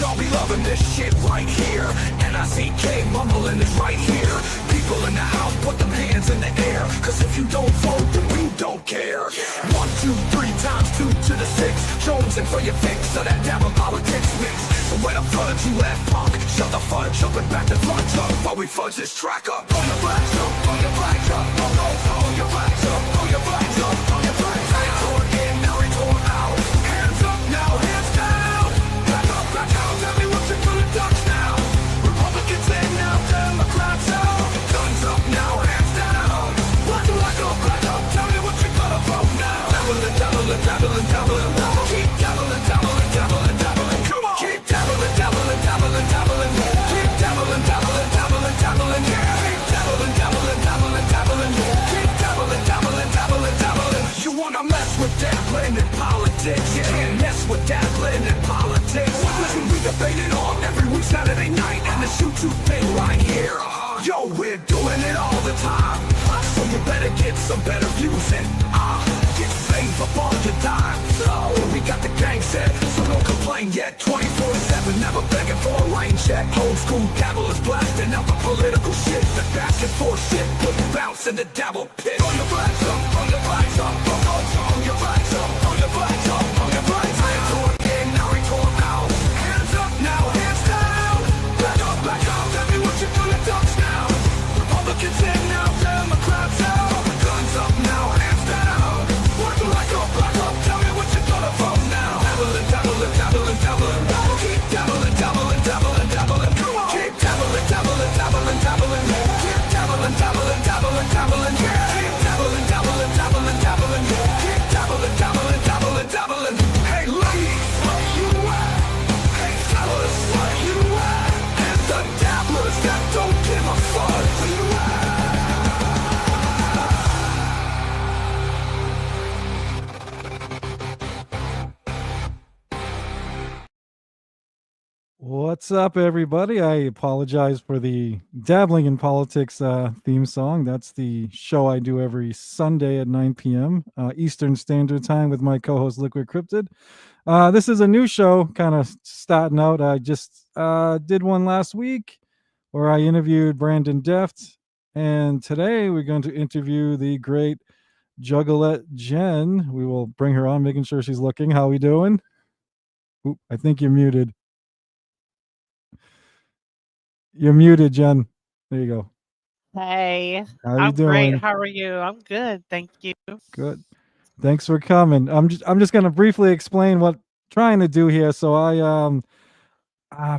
Y'all be loving this shit right here. N-I-C-K, mumbling is right here. People in the house, put them hands in the air. Cause if you don't vote, then we don't care. 1, 2, 3 times 2 to the 6. Jonesing for your fix, so that devil politics mix. So when I fudge, you laugh punk. Shut the fudge up and back the fudge up. While we fudge this track up. On your flags up, on your flags up. On your flags up, on your flags up, on your flags up. Retort in, now retort out. Hands up now, hands down. Back up, back out. Tell me what you're gonna ducks now. Republicans in now, Democrats out. Guns up now, hands down. Black up. Tell me what you're gonna vote now. Dabbling, dabbling, dabbling, dabbling. Keep dabbling, dabbling, dabbling, dabbling. Come on. Keep dabbling, dabbling, dabbling, dabbling. Keep dabbling, dabbling, dabbling, dabbling. Keep dabbling, dabbling, dabbling, dabbling. Keep dabbling, dabbling, dabbling, dabbling. You wanna mess with dabbling in politics? You can't mess with dabbling in politics. Listen, we debate it on every week Saturday night, and this YouTube thing right here. Yo, we're doing it all the time. So you better get some better views and get fame for all your time. So we got the gang set, so don't complain yet. 24/7, never begging for a rain check. Old school dabblers blasting out the political shit. The basket for shit, put bounce in the dabble pit. On your flags up, on your flags up, on your flags up, on your flags up, on your flags up. Retort in, now retort out. Hands up now, hands down. Back up, tell me what you're gonna ducks now. Republicans in now, Democrats out. Guns up now, hands down. Black up, tell me what you're gonna vote now. Dabbling, dabbling, dabbling, dabbling. Keep dabbling, dabbling, dabbling, dabbling. Come on. Keep dabbling, dabbling, dabbling, dabbling. Keep dabbling, dabbling, dabbling, dabbling. Keep dabbling, dabbling, dabbling, dabbling. Keep dabbling, dabbling, dabbling, dabbling. Hey ladies, where you at? Hey fellas, where you at? And the dabblers that don't give a fuck, where you at? What's up, everybody? I apologize for the dabbling in politics theme song. That's the show I do every Sunday at 9 p.m. Eastern Standard Time with my co-host Liquid Cryptid. This is a new show, kind of starting out. I just did one last week where I interviewed Brandon Deft, and today we're going to interview the great Juggalette Jen. We will bring her on, making sure she's looking. How we doing? Oop, I think you're muted. You're muted, Jen. There you go. Hey, How you I'm doing? great. How are you? I'm good. Thank you. Good. Thanks for coming. I'm just gonna briefly explain what I'm trying to do here. So I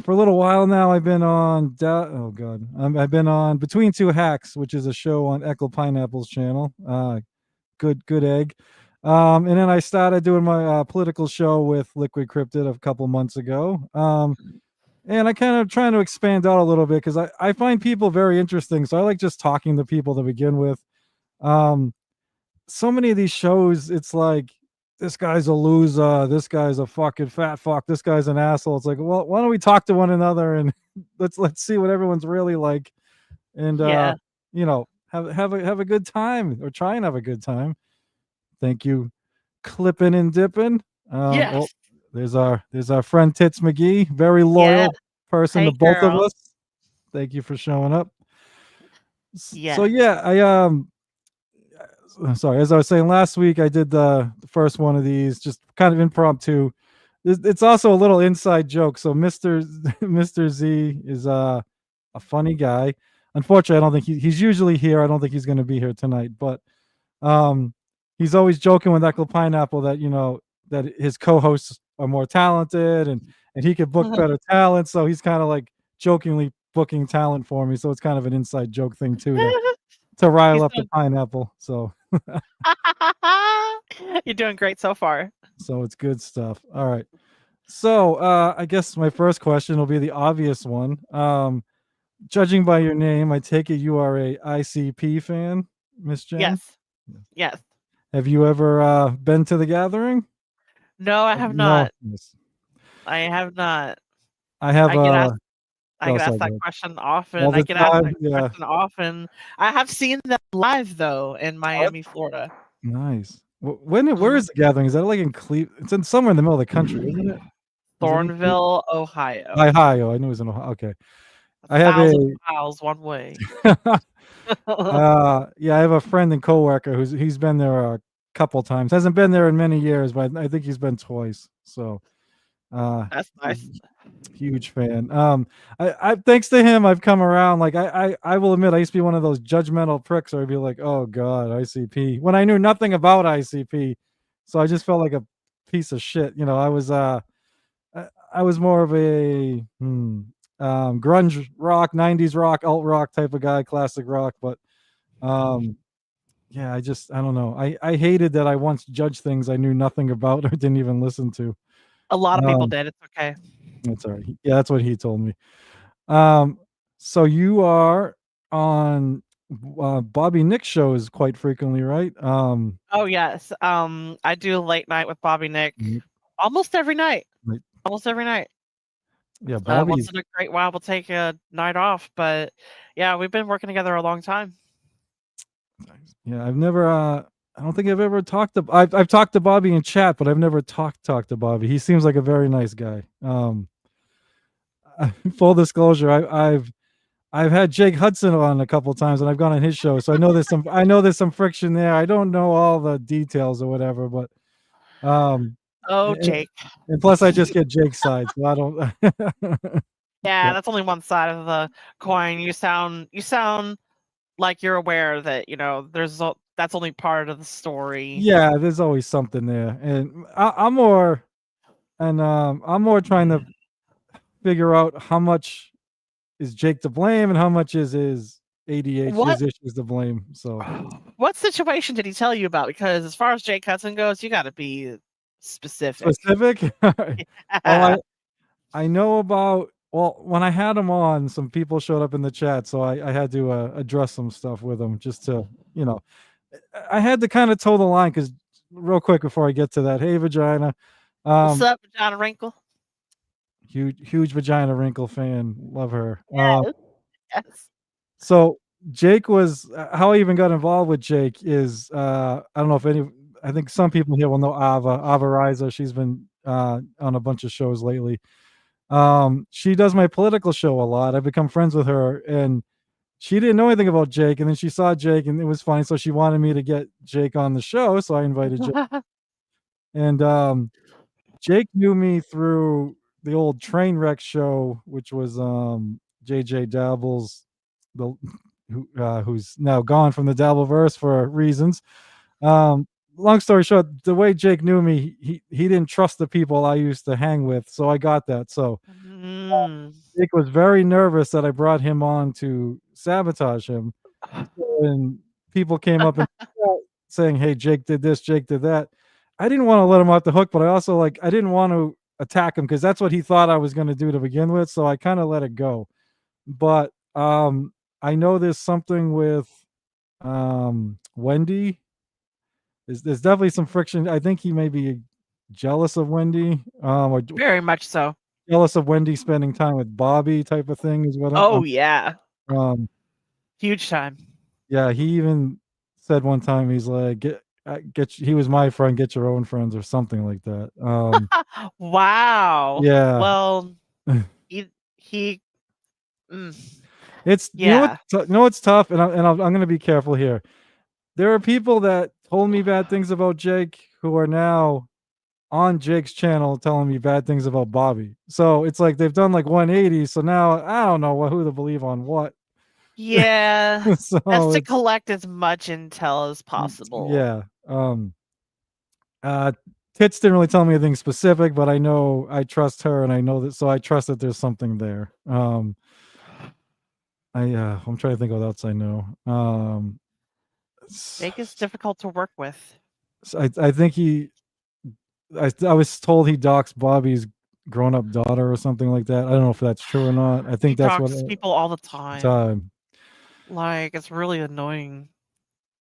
for a little while now I've been on I've been on Between Two Hacks, which is a show on Eckle Pineapple's channel. Good egg. And then I started doing my political show with Liquid Cryptid a couple months ago. And I kind of trying to expand out a little bit because I find people very interesting. So I like just talking to people to begin with. So many of these shows, it's like, this guy's a loser, this guy's a fucking fat fuck, this guy's an asshole. It's like, well, why don't we talk to one another and let's see what everyone's really like, and you know, have a good time, or try and have a good time. Thank you, Clippin' and Dippin'. Yes. Oh, there's our friend Tits McGee, very loyal person to both of us. Thank you for showing up. Yeah. So yeah, sorry, as I was saying last week, I did the first one of these, just kind of impromptu. It's also a little inside joke. So Mr. Z is a funny guy. Unfortunately, I don't think he's usually here. I don't think he's going to be here tonight, but he's always joking with Eckle Pineapple that, you know, that his co-hosts are more talented and he could book better talent. So he's kind of like jokingly booking talent for me. So it's kind of an inside joke thing too, to rile up the pineapple. So you're doing great so far. So it's good stuff. All right. So I guess my first question will be the obvious one. Judging by your name, I take it you are a ICP fan, Miss Jen? Yes. Have you ever been to the gathering? No, I have not. No. I have not. I have. I get asked that question often. I get asked that question often. I have seen them live though in Miami, Florida. Nice. Where is the gathering? Is that like in Cleveland? It's in somewhere in the middle of the country, isn't it? Thornville, Ohio. Ohio. I knew it was in Ohio. Okay. I have 1,000 miles one way. I have a friend and coworker he's been there a couple times. Hasn't been there in many years, but I think he's been twice. So That's nice. huge fan. I thanks to him I've come around. Like I will admit I used to be one of those judgmental pricks where I'd be like, oh God, ICP, when I knew nothing about ICP. So I just felt like a piece of shit. I was more of a grunge rock, 90s rock, alt rock type of guy, classic rock. But yeah, I don't know. I hated that I once judged things I knew nothing about or didn't even listen to. A lot of people did. It's okay. That's all right. Yeah, that's what he told me. So you are on Bobby Nick shows quite frequently, right? Oh yes. I do late night with Bobby Nick almost every night. Right. Almost every night. Yeah, Once in a great while we'll take a night off, but yeah, we've been working together a long time. Yeah, I've never I don't think I've ever talked to I've talked to Bobby in chat, but I've never talked to Bobby. He seems like a very nice guy. Full disclosure, I've had Jake Hudson on a couple times and I've gone on his show, so I know there's some friction there. I don't know all the details or whatever, but Jake. And plus I just get Jake's side, so I don't Yeah, that's only one side of the coin. You sound like you're aware that, that's only part of the story. Yeah, there's always something there. And I'm more trying to figure out how much is Jake to blame and how much is his ADHD, his issues to blame. So what situation did he tell you about? Because as far as Jake Hudson goes, you got to be specific. Well, I know about, when I had him on, some people showed up in the chat, so I had to address some stuff with him just to, I had to kind of toe the line because real quick before I get to that, hey Vagina. What's up, Vagina Wrinkle? Huge Vagina Wrinkle fan. Love her. Yes. So Jake was, how I even got involved with Jake is, I don't know if I think some people here will know Ava Raiza. She's been on a bunch of shows lately. She does my political show a lot. I've become friends with her, and she didn't know anything about Jake, and then she saw Jake and it was funny, so she wanted me to get Jake on the show, so I invited Jake. And Jake knew me through the old Trainwreck show, which was JJ Dabble's, who's now gone from the Dabbleverse for reasons. Long story short, the way Jake knew me, he didn't trust the people I used to hang with, so I got that. So Jake was very nervous that I brought him on to sabotage him. And people came up and saying, hey, Jake did this, Jake did that. I didn't want to let him off the hook, but I also I didn't want to attack him because that's what he thought I was going to do to begin with. So I kind of let it go. But I know there's something with Wendy. There's definitely some friction. I think he may be jealous of Wendy. Or very much so. Jealous of Wendy spending time with Bobby, type of thing is what. Yeah. Huge time. Yeah, he even said one time he's like, he was my friend, get your own friends or something like that. Wow. Yeah. Well, he it's yeah. You know what's tough, and I'm going to be careful here. There are people that told me bad things about Jake who are now on Jake's channel telling me bad things about Bobby. So it's like they've done 180. So now I don't know who to believe on what. Yeah. So best to collect as much intel as possible. Yeah. Tits didn't really tell me anything specific, but I know I trust her, and I know that, so I trust that there's something there. I'm trying to think what else I know. Jake is difficult to work with. I think I was told he doxed Bobby's grown-up daughter or something like that. I don't know if that's true or not. I think that's what people all the time. It's really annoying.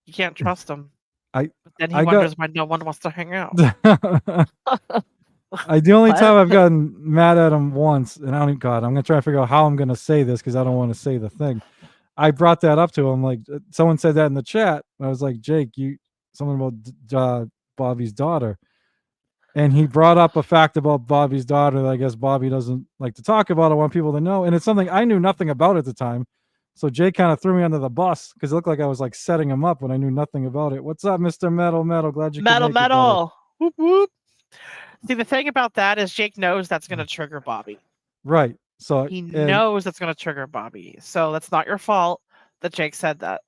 You can't trust him. But then he wonders why no one wants to hang out. The only time I've gotten mad at him once, and I'm gonna try to figure out how I'm gonna say this because I don't want to say the thing. I brought that up to him, someone said that in the chat. I was like, Jake, something about Bobby's daughter. and he brought up a fact about Bobby's daughter that I guess Bobby doesn't like to talk about. I want people to know, and it's something I knew nothing about at the time. So Jake kind of threw me under the bus because it looked like I was like setting him up when I knew nothing about it. What's up, Mr. Metal? Glad you could make it, buddy. Metal. Whoop, whoop. See, the thing about that is Jake knows that's going to trigger Bobby. Right. So He knows that's going to trigger Bobby. So that's not your fault that Jake said that.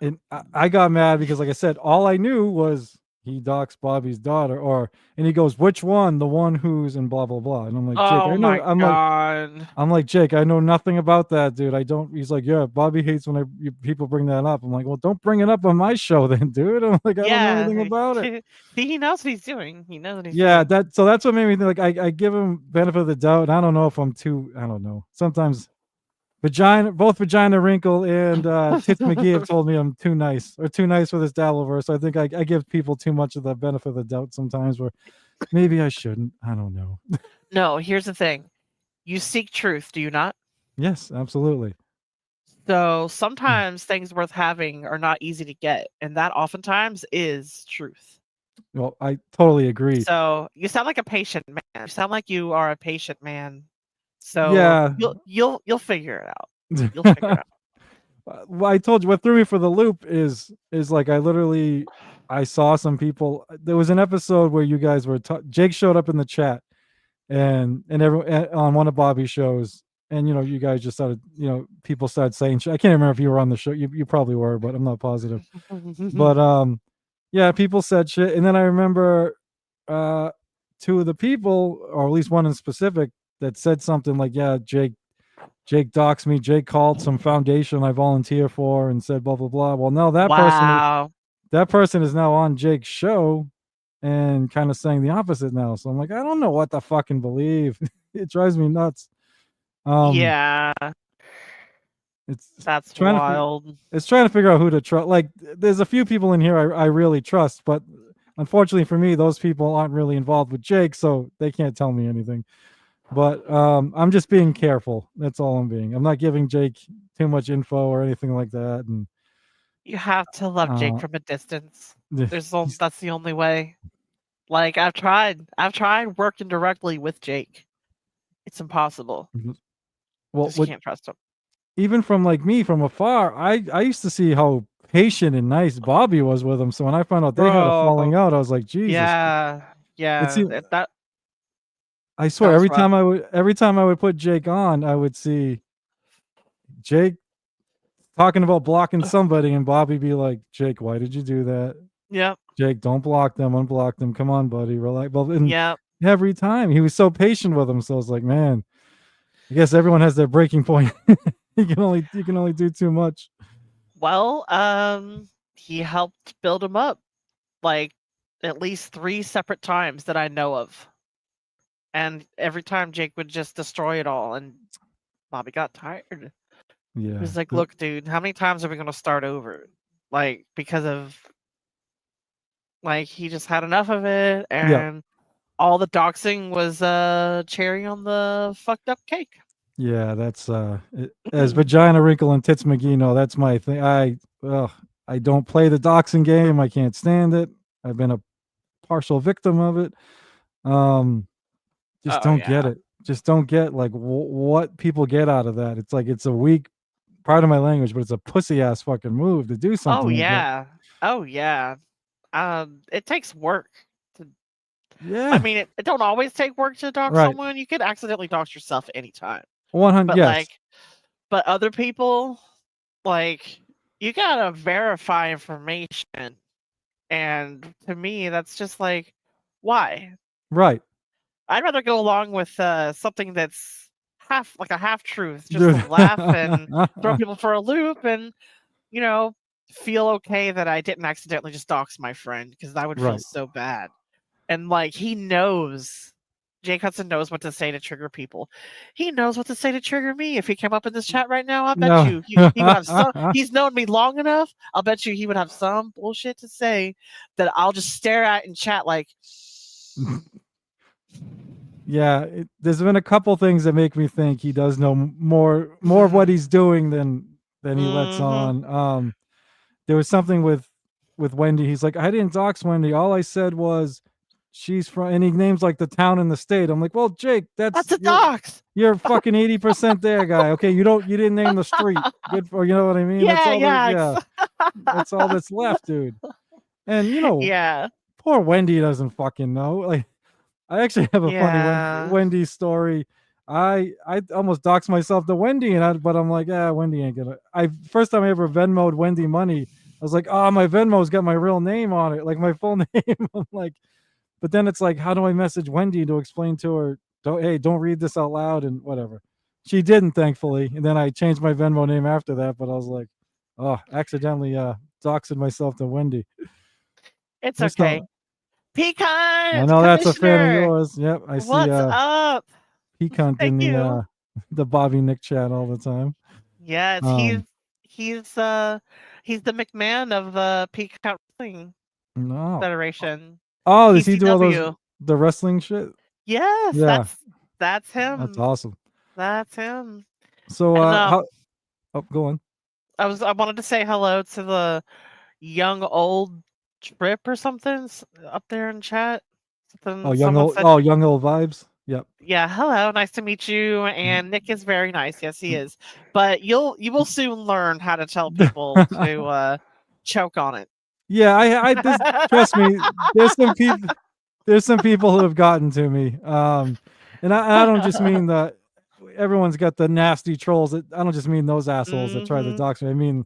And I got mad because, like I said, all I knew was he doxed Bobby's daughter, and he goes, "Which one? The one who's," and blah blah blah. And I'm like, Jake, I know. I'm like, Jake, I know nothing about that, dude. I don't. He's like, yeah, Bobby hates when people bring that up. I'm like, well, don't bring it up on my show, then, dude. I'm like, I don't know anything about it. See, he knows what he's doing. He knows what he's doing. That's what made me think. Like, I give him benefit of the doubt. And I don't know if I'm too. I don't know. Sometimes. Both Vagina Wrinkle and Tits McGee have told me I'm too nice for this Dabbleverse. I think I give people too much of the benefit of the doubt sometimes, where maybe I shouldn't. I don't know. No, here's the thing. You seek truth, do you not? Yes, absolutely. So sometimes things worth having are not easy to get, and that oftentimes is truth. Well, I totally agree. So you sound like a patient man. You sound like you are a patient man. So yeah, you'll figure it out. You'll figure it out. Well, I told you what threw me for the loop is like I saw some people. There was an episode where you guys were Jake showed up in the chat, and everyone on one of Bobby's shows, and you guys just started, people started saying shit. I can't remember if you were on the show. You probably were, but I'm not positive. But yeah, people said shit, and then I remember two of the people, or at least one in specific, that said something like, yeah, Jake doxed me. Jake called some foundation I volunteer for and said blah blah blah. Well, no, that person is now on Jake's show and kind of saying the opposite now. So I'm like, I don't know what to fucking believe. It drives me nuts. Yeah, that's wild. It's trying to figure out who to trust. Like, there's a few people in here I really trust, but unfortunately for me, those people aren't really involved with Jake, so they can't tell me anything. But I'm just being careful. That's all I'm being. I'm not giving Jake too much info or anything like that. And you have to love Jake from a distance. That's the only way. Like, I've tried working directly with Jake. It's impossible. Well, you can't trust him. Even from from afar, I used to see how patient and nice Bobby was with him. So when I found out they had a falling out, I was like, Jesus. Yeah. I swear, every time I would put Jake on, I would see Jake talking about blocking somebody, and Bobby be like, Jake, why did you do that? Yeah. Jake, don't block them, unblock them. Come on, buddy, relax. Yeah. Every time he was so patient with him, so I was like, man, I guess everyone has their breaking point. you can only do too much. Well, he helped build him up, like at least 3 separate times that I know of. And every time Jake would just destroy it all, and Bobby got tired. Yeah. He was like, look, dude, how many times are we going to start over? Like, because of, he just had enough of it, and all the doxing was cherry on the fucked up cake. Yeah, that's as Vagina Wrinkle and Tits McGee know, that's my thing. I don't play the doxing game. I can't stand it. I've been a partial victim of it. Just don't get it. Just don't get what people get out of that. It's like, it's a weak part of my language, but it's a pussy ass fucking move to do something. Oh yeah. It takes work. Yeah. I mean, it don't always take work to dox someone. You could accidentally dox yourself anytime. 100. Yes. But other people, you gotta verify information, and to me, that's just why? Right. I'd rather go along with something that's a half truth, just to laugh and throw people for a loop, and feel okay that I didn't accidentally just dox my friend, because that would feel so bad. And he knows, Jake Hudson knows what to say to trigger people. He knows what to say to trigger me. If he came up in this chat right now, I bet you he would have some. He's known me long enough. I'll bet you he would have some bullshit to say that I'll just stare at in chat like. Yeah, there's been a couple things that make me think he does know more of what he's doing than he lets on. There was something with Wendy. He's like, I didn't dox Wendy. All I said was she's from, and he names like the town and the state. I'm like, well, Jake, That's a you're, dox. you're fucking 80% there, guy. Okay, you didn't name the street. Good for, you know what I mean? That's Yeah, all that, yeah, yeah, that's all that's left, dude. And yeah, poor Wendy doesn't fucking know. Like, I actually have a funny yeah. Wendy story. I almost doxed myself to Wendy, but I'm like, Wendy ain't gonna. I first time I ever Venmoed Wendy money, I was like, oh, my Venmo's got my real name on it, like my full name. I'm like, but then it's like, how do I message Wendy to explain to her, don't read this out loud and whatever. She didn't, thankfully, and then I changed my Venmo name after that. But I was like, oh, accidentally doxed myself to Wendy. It's Just okay. don't. I Pecan, know that's a fan of Commissioner. yours. Yep, I see. What's up? Pecan in Thank you. the Bobby Nick chat all the time. Yes, he's the McMahon of the Peacock Wrestling No. Federation. Oh, does he do all those PCW. the wrestling shit? Yes, Yeah, that's that's him. awesome. That's him. So And how? Oh, go on. I wanted to say hello to the young old trip or something up there in chat. Oh, Someone said, young old vibes. Yep. yeah, hello, nice to meet you. And Nick is very nice. Yes, he is. But you will soon learn how to tell people to choke on it. Yeah, I this, trust me. There's some people who have gotten to me. And I don't just mean that everyone's got the nasty trolls. I don't just mean those assholes that try to Mhm. dox me. I mean,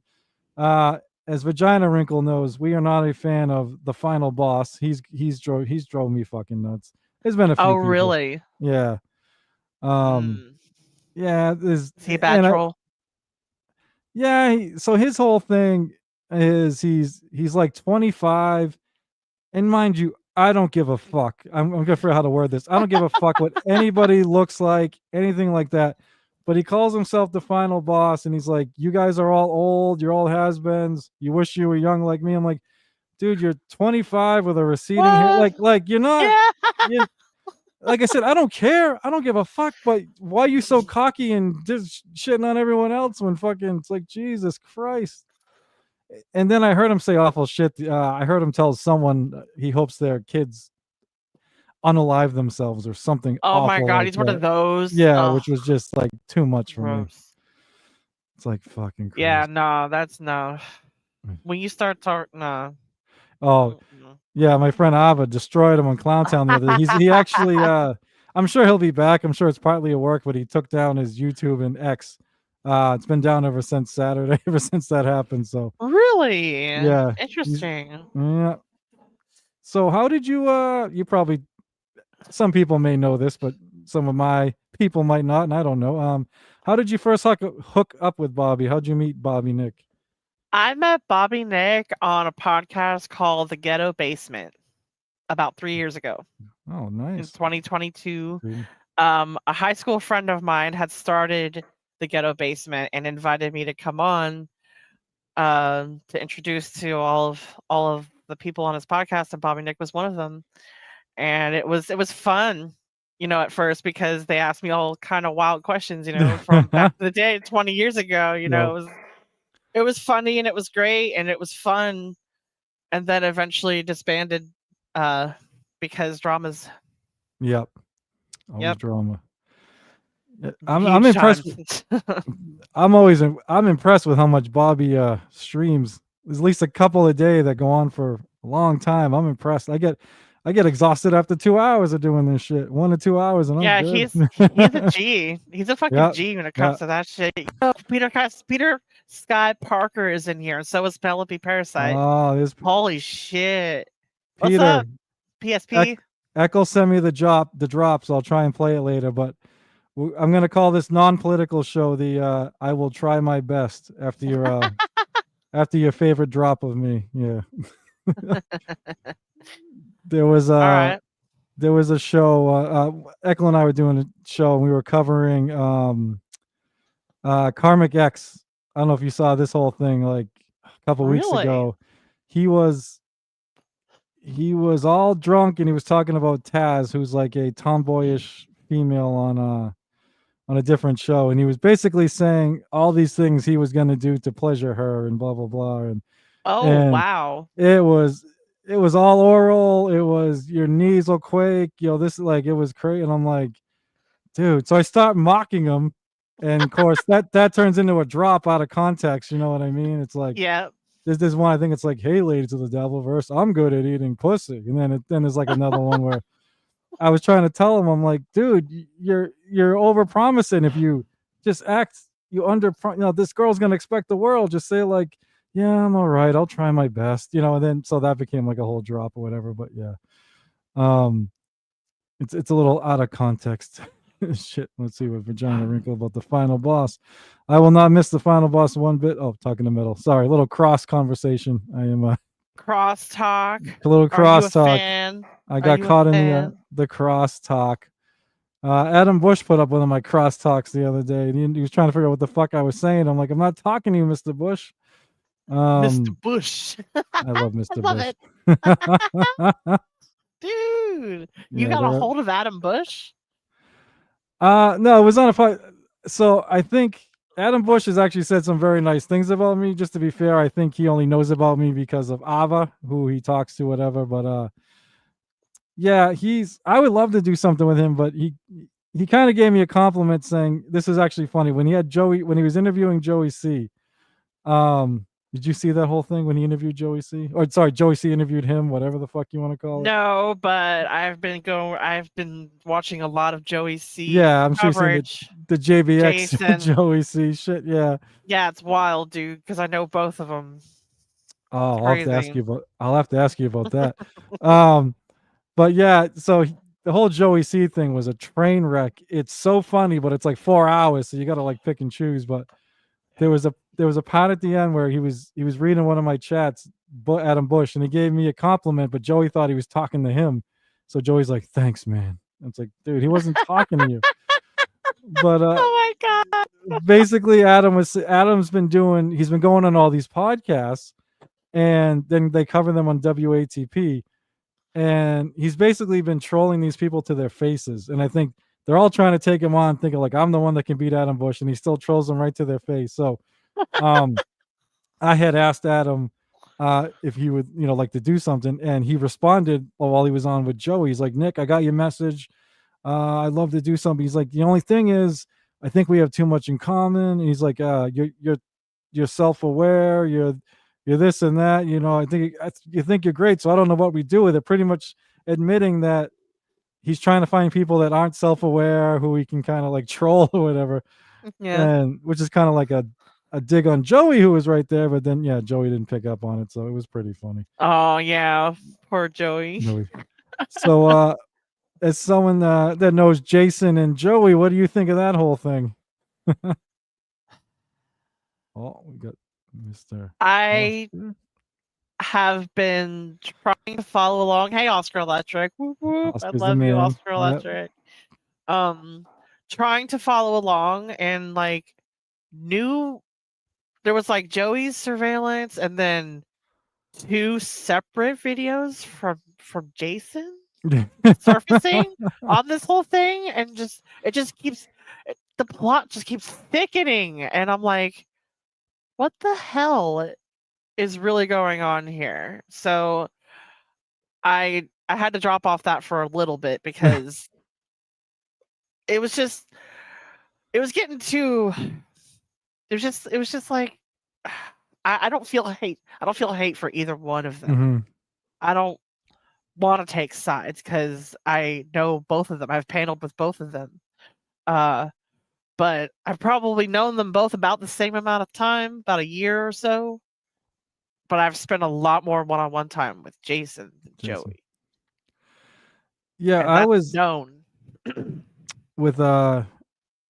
as Vagina Wrinkle knows, we are not a fan of the final boss. He's drove me fucking nuts. There's been a few Oh, people. really? Yeah. Yeah, there's, Is he a bad troll? yeah, so his whole thing is he's like 25, and mind you, I don't give a fuck. I'm gonna figure out how to word this. I don't give a fuck what anybody looks like, anything like that. But he calls himself the final boss, and he's like, "You guys are all old. You're all has-beens. You wish you were young like me." I'm like, dude, you're 25 with a receding hair. Like you're not. Yeah. Like I said, I don't care. I don't give a fuck. But why are you so cocky and just shitting on everyone else when fucking it's like Jesus Christ? And then I heard him say awful shit. I heard him tell someone he hopes their kids unalive themselves or something Oh my awful god, like he's that. one of those. Yeah, Ugh, which was just like too much for me. gross. It's like fucking Christ. Yeah, no, that's no. When you start talking, no. Oh, yeah, my friend Ava destroyed him on Clowntown the other day. He actually I'm sure he'll be back. I'm sure it's partly a work, but he took down his YouTube and X. It's been down ever since Saturday, ever since that happened. So Really? yeah. Interesting. Yeah. So how did you probably, some people may know this, but some of my people might not, and I don't know. How did you first hook up with Bobby? How'd you meet Bobby Nick? I met Bobby Nick on a podcast called The Ghetto Basement about 3 years ago. Oh, In nice. 2022. Sweet. A high school friend of mine had started The Ghetto Basement and invited me to come on to introduce to all of the people on his podcast, and Bobby Nick was one of them. And it was fun, at first, because they asked me all kind of wild questions, from back in the day, 20 years ago. Yep. It was funny and it was great and it was fun, and then eventually disbanded because dramas. Yep. Always Yep. drama. I'm Huge impressed. times. I'm impressed with how much Bobby streams. There's at least a couple a day that go on for a long time. I'm impressed. I get exhausted after 2 hours of doing this shit. 1 to 2 hours, and Yeah, I'm good. he's a G. He's a fucking Yep. G when it comes to that shit. Peter Sky Parker is in here, and so is Penelope Parasite. Oh, this Holy shit! What's Peter. up, PSP? Echo sent me the drop, so I'll try and play it later. But I'm gonna call this non-political show the I will try my best after your after your favorite drop of me. Yeah. There was All right. there was a show. Echo and I were doing a show, and we were covering Karmic X. I don't know if you saw this whole thing like a couple weeks Really? ago. He was all drunk, and he was talking about Taz, who's like a tomboyish female on a different show, and he was basically saying all these things he was going to do to pleasure her and blah blah blah. Oh, And wow. it was it was all oral. It was your knees will quake. This like it was crazy. And I'm like, dude. So I start mocking him, and of course that turns into a drop out of context. You know what I mean? It's like Yeah. there's one I think it's like, hey, ladies of the devil verse, I'm good at eating pussy, and then there's like another one where I was trying to tell him, I'm like, dude, you're over promising. If you just act, this girl's gonna expect the world. Just say like, yeah, I'm all right. I'll try my best, and then so that became like a whole drop or whatever. But yeah, it's a little out of context. Shit. Let's see what Vagina Wrinkle about the final boss. I will not miss the final boss one bit. Oh, talking to metal. Sorry, a little cross conversation. I am Cross talk. a little cross talk. Fan? I got caught in the cross talk. Adam Bush put up one of my cross talks the other day, and he was trying to figure out what the fuck I was saying. I'm like, I'm not talking to you, Mr. Bush. Mr. Bush. I love Mr. I love Bush. it. Dude, you got a hold of Adam Bush? No, it was on a fight. So I think Adam Bush has actually said some very nice things about me. Just to be fair, I think he only knows about me because of Ava, who he talks to, whatever. But yeah, I would love to do something with him, but he kind of gave me a compliment saying this is actually funny when he was interviewing Joey C. Did you see that whole thing when he interviewed Joey C? Or sorry, Joey C interviewed him, whatever the fuck you want to call it. No, but I've been watching a lot of Joey C. Yeah, I'm sure you've seen the JBX Jason. Joey C shit. Yeah. Yeah, it's wild, dude, because I know both of them. Oh, I'll have to ask you about that. But yeah, so the whole Joey C thing was a train wreck. It's so funny, but it's like 4 hours, so you got to like pick and choose. But there was a part at the end where he was reading one of my chats, Adam Bush, and he gave me a compliment, but Joey thought he was talking to him. So Joey's like, "Thanks, man." It's like, dude, he wasn't talking to you. But oh my god. Basically, he's been going on all these podcasts, and then they cover them on WATP. And he's basically been trolling these people to their faces. And I think they're all trying to take him on, thinking like, I'm the one that can beat Adam Bush. And he still trolls them right to their face. So I had asked Adam if he would, like to do something. And he responded while he was on with Joey. He's like, Nick, I got your message. I'd love to do something. He's like, the only thing is, I think we have too much in common. And he's like, you're self-aware. You're this and that, I think you think you're great. So I don't know what we do with it. Pretty much admitting that he's trying to find people that aren't self-aware, who he can kind of like troll or whatever. Yeah. And which is kind of like a dig on Joey, who was right there. But then, yeah, Joey didn't pick up on it. So it was pretty funny. Oh, yeah. Poor Joey. So as someone that knows Jason and Joey, what do you think of that whole thing? Oh, we got Mr. I have been trying to follow along. Hey, Oscar Electric. Whoop, whoop. I love you, Oscar Electric. Trying to follow along, and like there was like Joey's surveillance and then 2 separate videos from Jason surfacing on this whole thing, and the plot just keeps thickening, and I'm like, what the hell is really going on here? So I had to drop off that for a little bit because it was getting too. It was just like I don't feel hate. I don't feel hate for either one of them. Mm-hmm. I don't want to take sides because I know both of them. I've paneled with both of them. But I've probably known them both about the same amount of time, about a year or so. But I've spent a lot more one-on-one time with Jason than Joey. Yeah, I was known with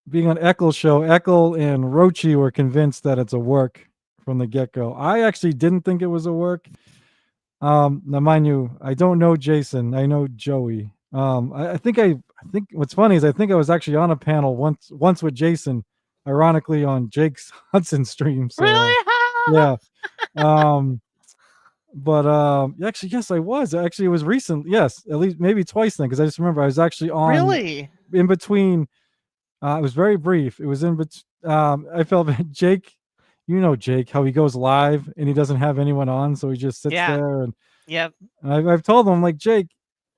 being on Eccles show. Eckel and Rochi were convinced that it's a work from the get-go. I actually didn't think it was a work. Now, mind you, I don't know Jason. I know Joey. I think what's funny is I think I was actually on a panel once with Jason, ironically on Jake's Hudson stream. So, really? Yeah. But actually, yes, I was. Actually, it was recent. Yes, at least maybe twice then, because I just remember I was actually on. Really? In between. It was very brief. It was in between. I felt Jake. You know Jake, how he goes live and he doesn't have anyone on, so he just sits there and Yep. And I've told him, like, Jake,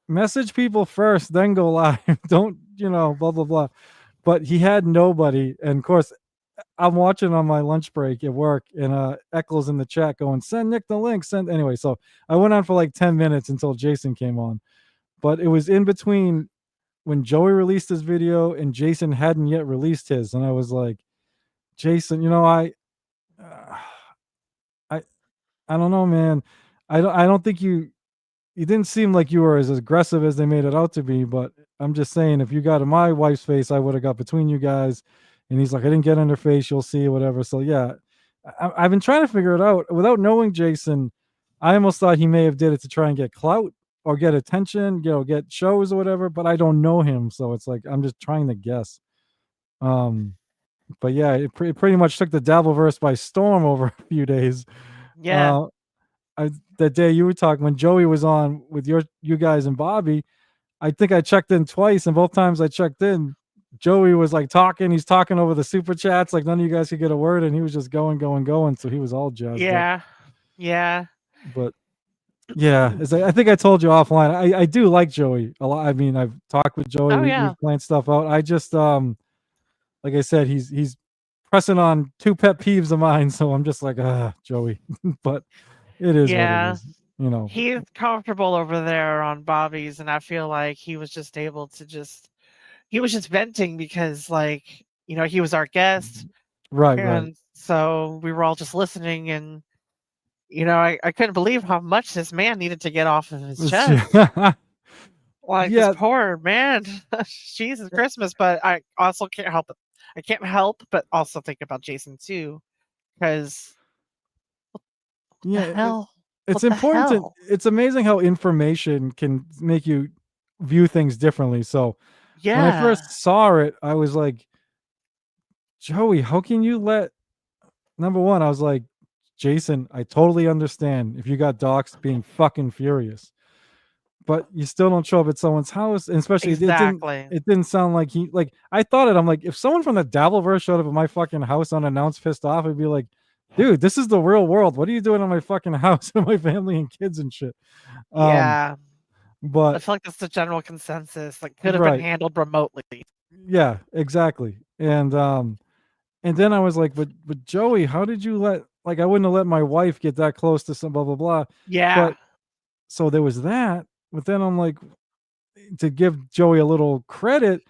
message people first, then go live. Don't, blah blah blah. But he had nobody, and of course, I'm watching on my lunch break at work, and Eccles in the chat going, "Send Nick the link." Anyway. So I went on for like 10 minutes until Jason came on, but it was in between when Joey released his video and Jason hadn't yet released his, and I was like, Jason, uh, I I don't know, man. I don't think you didn't seem like you were as aggressive as they made it out to be, but I'm just saying, if you got in my wife's face, I would have got between you guys. And he's like, I didn't get in her face, you'll see, whatever. So yeah, I've been trying to figure it out without knowing Jason. I almost thought he may have did it to try and get clout or get attention, get shows or whatever, but I don't know him, so it's like I'm just trying to guess. But yeah, it pretty much took the Dabbleverse by storm over a few days. Yeah. That day you were talking when Joey was on with you guys and Bobby, I think I checked in twice, and both times I checked in, Joey was like talking. He's talking over the super chats, like none of you guys could get a word, and he was just going. So he was all jazzed up. Yeah. But yeah, I think I told you offline, I do like Joey a lot. I mean, I've talked with Joey. Oh, We've yeah. planned stuff out. I just like I said, he's pressing on two pet peeves of mine, so I'm just like, Joey. But it is what it is, He's comfortable over there on Bobby's, and I feel like he was just able to he was just venting because, like, he was our guest. Right. And so we were all just listening, and I couldn't believe how much this man needed to get off of his chest. Like, this poor man. Jesus Christmas. But I also can't help it. I can't help but also think about Jason too, because what the hell? It's important. It's amazing how information can make you view things differently. So when I first saw it, I was like, Joey, how can you let, number one, I was like, Jason, I totally understand if you got doxxed being fucking furious, but you still don't show up at someone's house. And especially it didn't sound like I thought it. I'm like, if someone from the Dabbleverse showed up at my fucking house unannounced, pissed off, I'd be like, dude, this is the real world. What are you doing in my fucking house with my family and kids and shit? Yeah. But I feel like that's the general consensus. Like, could have been handled remotely. Yeah, exactly. And then I was like, but Joey, how did you let, I wouldn't have let my wife get that close to some blah blah blah. Yeah. But so there was that. But then I'm like, to give Joey a little credit,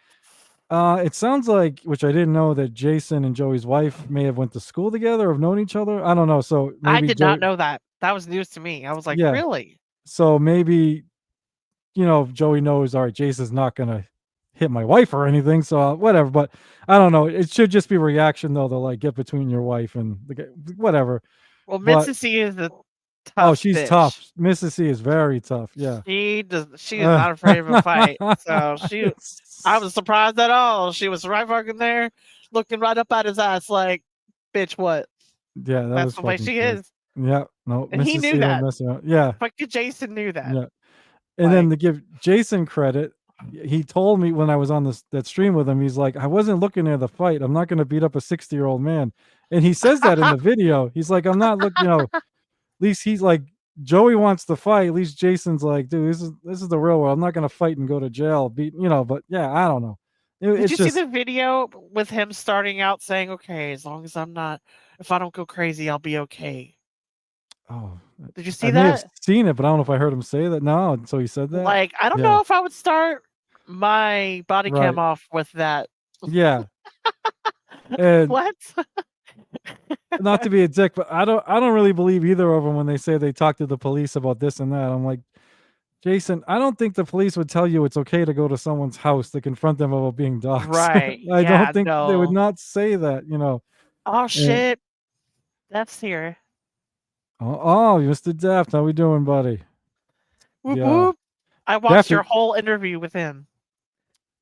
it sounds like, which I didn't know, that Jason and Joey's wife may have went to school together or have known each other. I don't know. So maybe I did not know that. That was news to me. I was like, really? So maybe, Joey knows, all right, Jason's not gonna hit my wife or anything. So whatever. But I don't know. It should just be reaction though, to get between your wife and whatever. Well, Mrs. C is a tough. Oh, she's bitch. tough. Mrs. C is very tough. Yeah. She is not afraid of a fight. So I was surprised at all. She was right fucking there, looking right up at his ass like, bitch, what? Yeah, that's the way she is. Yeah, no. And he knew that. Yeah. Fucking Jason knew that. Yeah. And then to give Jason credit, he told me when I was on that stream with him, he's like, I wasn't looking at the fight. I'm not going to beat up a 60-year-old man. And he says that in the video. He's like, I'm not looking, at least he's like, Joey wants to fight. At least Jason's like, dude, this is the real world. I'm not going to fight and go to jail. But yeah, I don't know. Did you see the video with him starting out saying, okay, as long as if I don't go crazy, I'll be okay. Oh, did you see that? I may have seen it, but I don't know if I heard him say that. No, so he said that. Like, I don't know if I would start my body cam off with that. Yeah. And what? Not to be a dick, but I don't really believe either of them when they say they talk to the police about this and that. I'm like, Jason, I don't think the police would tell you it's okay to go to someone's house to confront them about being doxxed. Right. I don't think they would not say that, Oh shit. That's here. Oh, Mr. Daft, how we doing, buddy? Whoop, whoop. I watched your whole interview with him.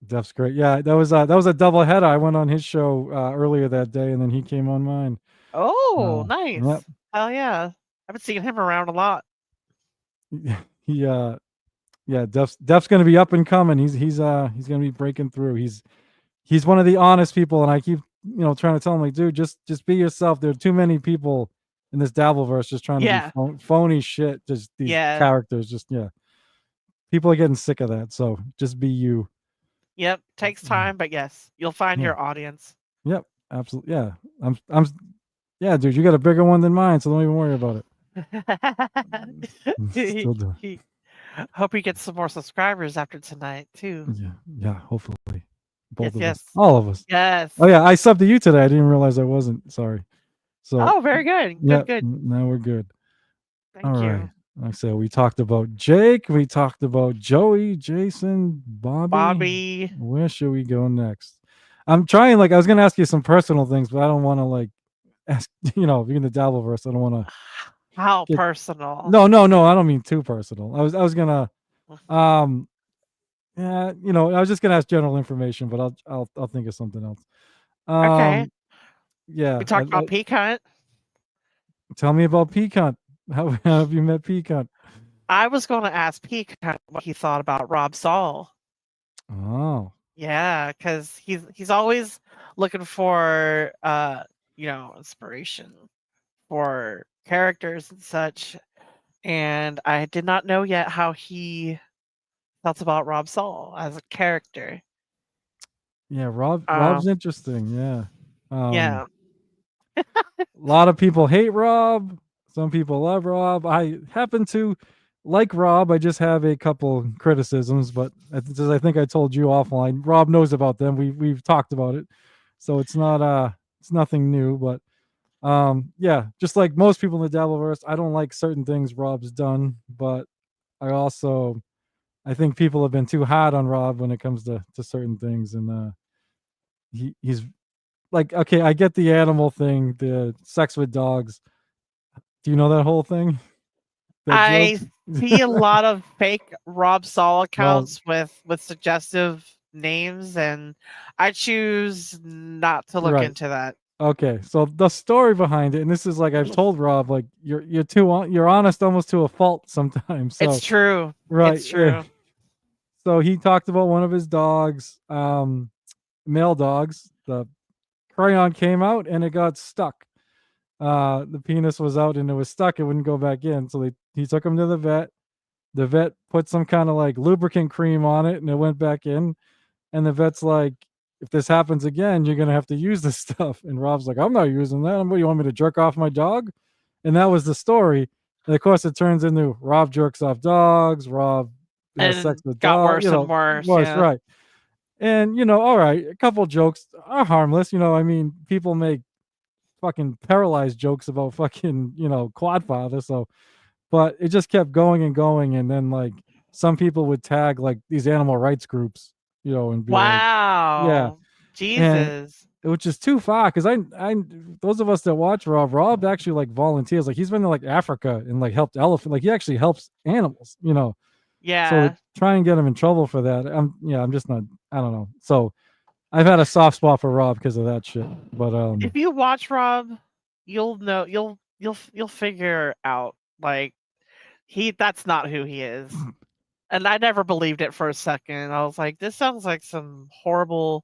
Deft's great. Yeah, that was a double header. I went on his show earlier that day, and then he came on mine. Oh, nice. Yep. Hell yeah. I've been seeing him around a lot. Def's gonna be up and coming. He's gonna be breaking through. He's one of the honest people, and I keep trying to tell him, like, dude, just be yourself. There are too many people in this Dabbleverse just trying to Yeah. be phony shit. Just these Yeah. characters, just people are getting sick of that. So just be you. Yep. Takes time, but yes, you'll find Yeah. your audience. Yep, absolutely. Yeah, yeah, dude. You got a bigger one than mine, so don't even worry about it. Still do. Hope he gets some more subscribers after tonight too. Yeah. Hopefully, both of us, Yes. all of us. Yes. Oh yeah, I subbed to you today. I didn't realize I wasn't. Sorry. So. Oh, very good. Yeah. Good. Now we're good. Thank All you. right. Like I said, we talked about Jake. We talked about Joey, Jason, Bobby. Where should we go next? I'm trying. Like I was gonna ask you some personal things, but I don't want to like ask. You know, being the Dabbleverse, I don't want to. How personal? No. I don't mean too personal. I was gonna. Yeah. You know, I was just gonna ask general information, but I'll think of something else. Okay. Yeah. We talked about Peak Hunt. Tell me about Peak Hunt. How have you met Peak Hunt? I was going to ask Peak Hunt what he thought about Rob Saul. Oh. Yeah, because he's always looking for inspiration for characters and such. And I did not know yet how he felt about Rob Saul as a character. Yeah, Rob's interesting. Yeah. Yeah. A lot of people hate Rob. Some people love Rob. I happen to like Rob. I just have a couple criticisms, but as I think I told you offline, Rob knows about them. We've talked about it, so it's nothing new. But yeah, just like most people in the Dabbleverse, I don't like certain things Rob's done, but I think people have been too hard on Rob when it comes to certain things, and he's like, okay, I get the animal thing, the sex with dogs. Do you know that whole thing? I see a lot of fake Rob Saul accounts with suggestive names, and I choose not to look into that. Okay, so the story behind it, and this is like I've told Rob, like you're honest almost to a fault sometimes. So, it's true, right? It's true. Yeah. So he talked about one of his dogs, male dogs. The crayon came out and it got stuck. The penis was out and it was stuck. It wouldn't go back in. So he took him to the vet. The vet put some kind of like lubricant cream on it and it went back in. And the vet's like, if this happens again, you're gonna have to use this stuff. And Rob's like, I'm not using that. What, you want me to jerk off my dog? And that was the story. And of course, it turns into Rob jerks off dogs. Rob has sex with got dogs. Worse and worse. Yeah. Right. And all right, a couple jokes are harmless. I mean, people make fucking paralyzed jokes about fucking Quadfather. So, but it just kept going and going, and then like some people would tag like these animal rights groups, and be wow, like, yeah, Jesus, which is too far because I those of us that watch Rob actually like volunteers, like he's been to like Africa and like helped elephant, like he actually helps animals, Yeah. So try and get him in trouble for that. I'm just not. I don't know. So I've had a soft spot for Rob because of that shit. But if you watch Rob, you'll know you'll figure out like that's not who he is. And I never believed it for a second. I was like, this sounds like some horribly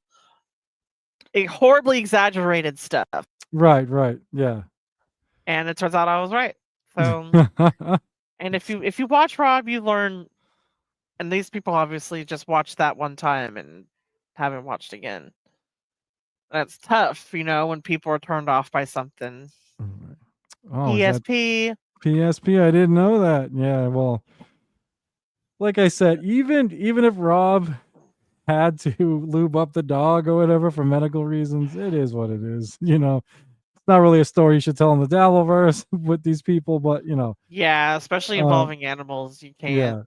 exaggerated stuff. Right, yeah. And it turns out I was right. So, and if you watch Rob, you learn. And these people obviously just watched that one time and haven't watched again. That's tough, when people are turned off by something. Oh, PSP. PSP, I didn't know that. Yeah, well, like I said, even if Rob had to lube up the dog or whatever for medical reasons, it is what it is. It's not really a story you should tell in the Dabbleverse with these people, but Yeah, especially involving animals, you can't. Yeah.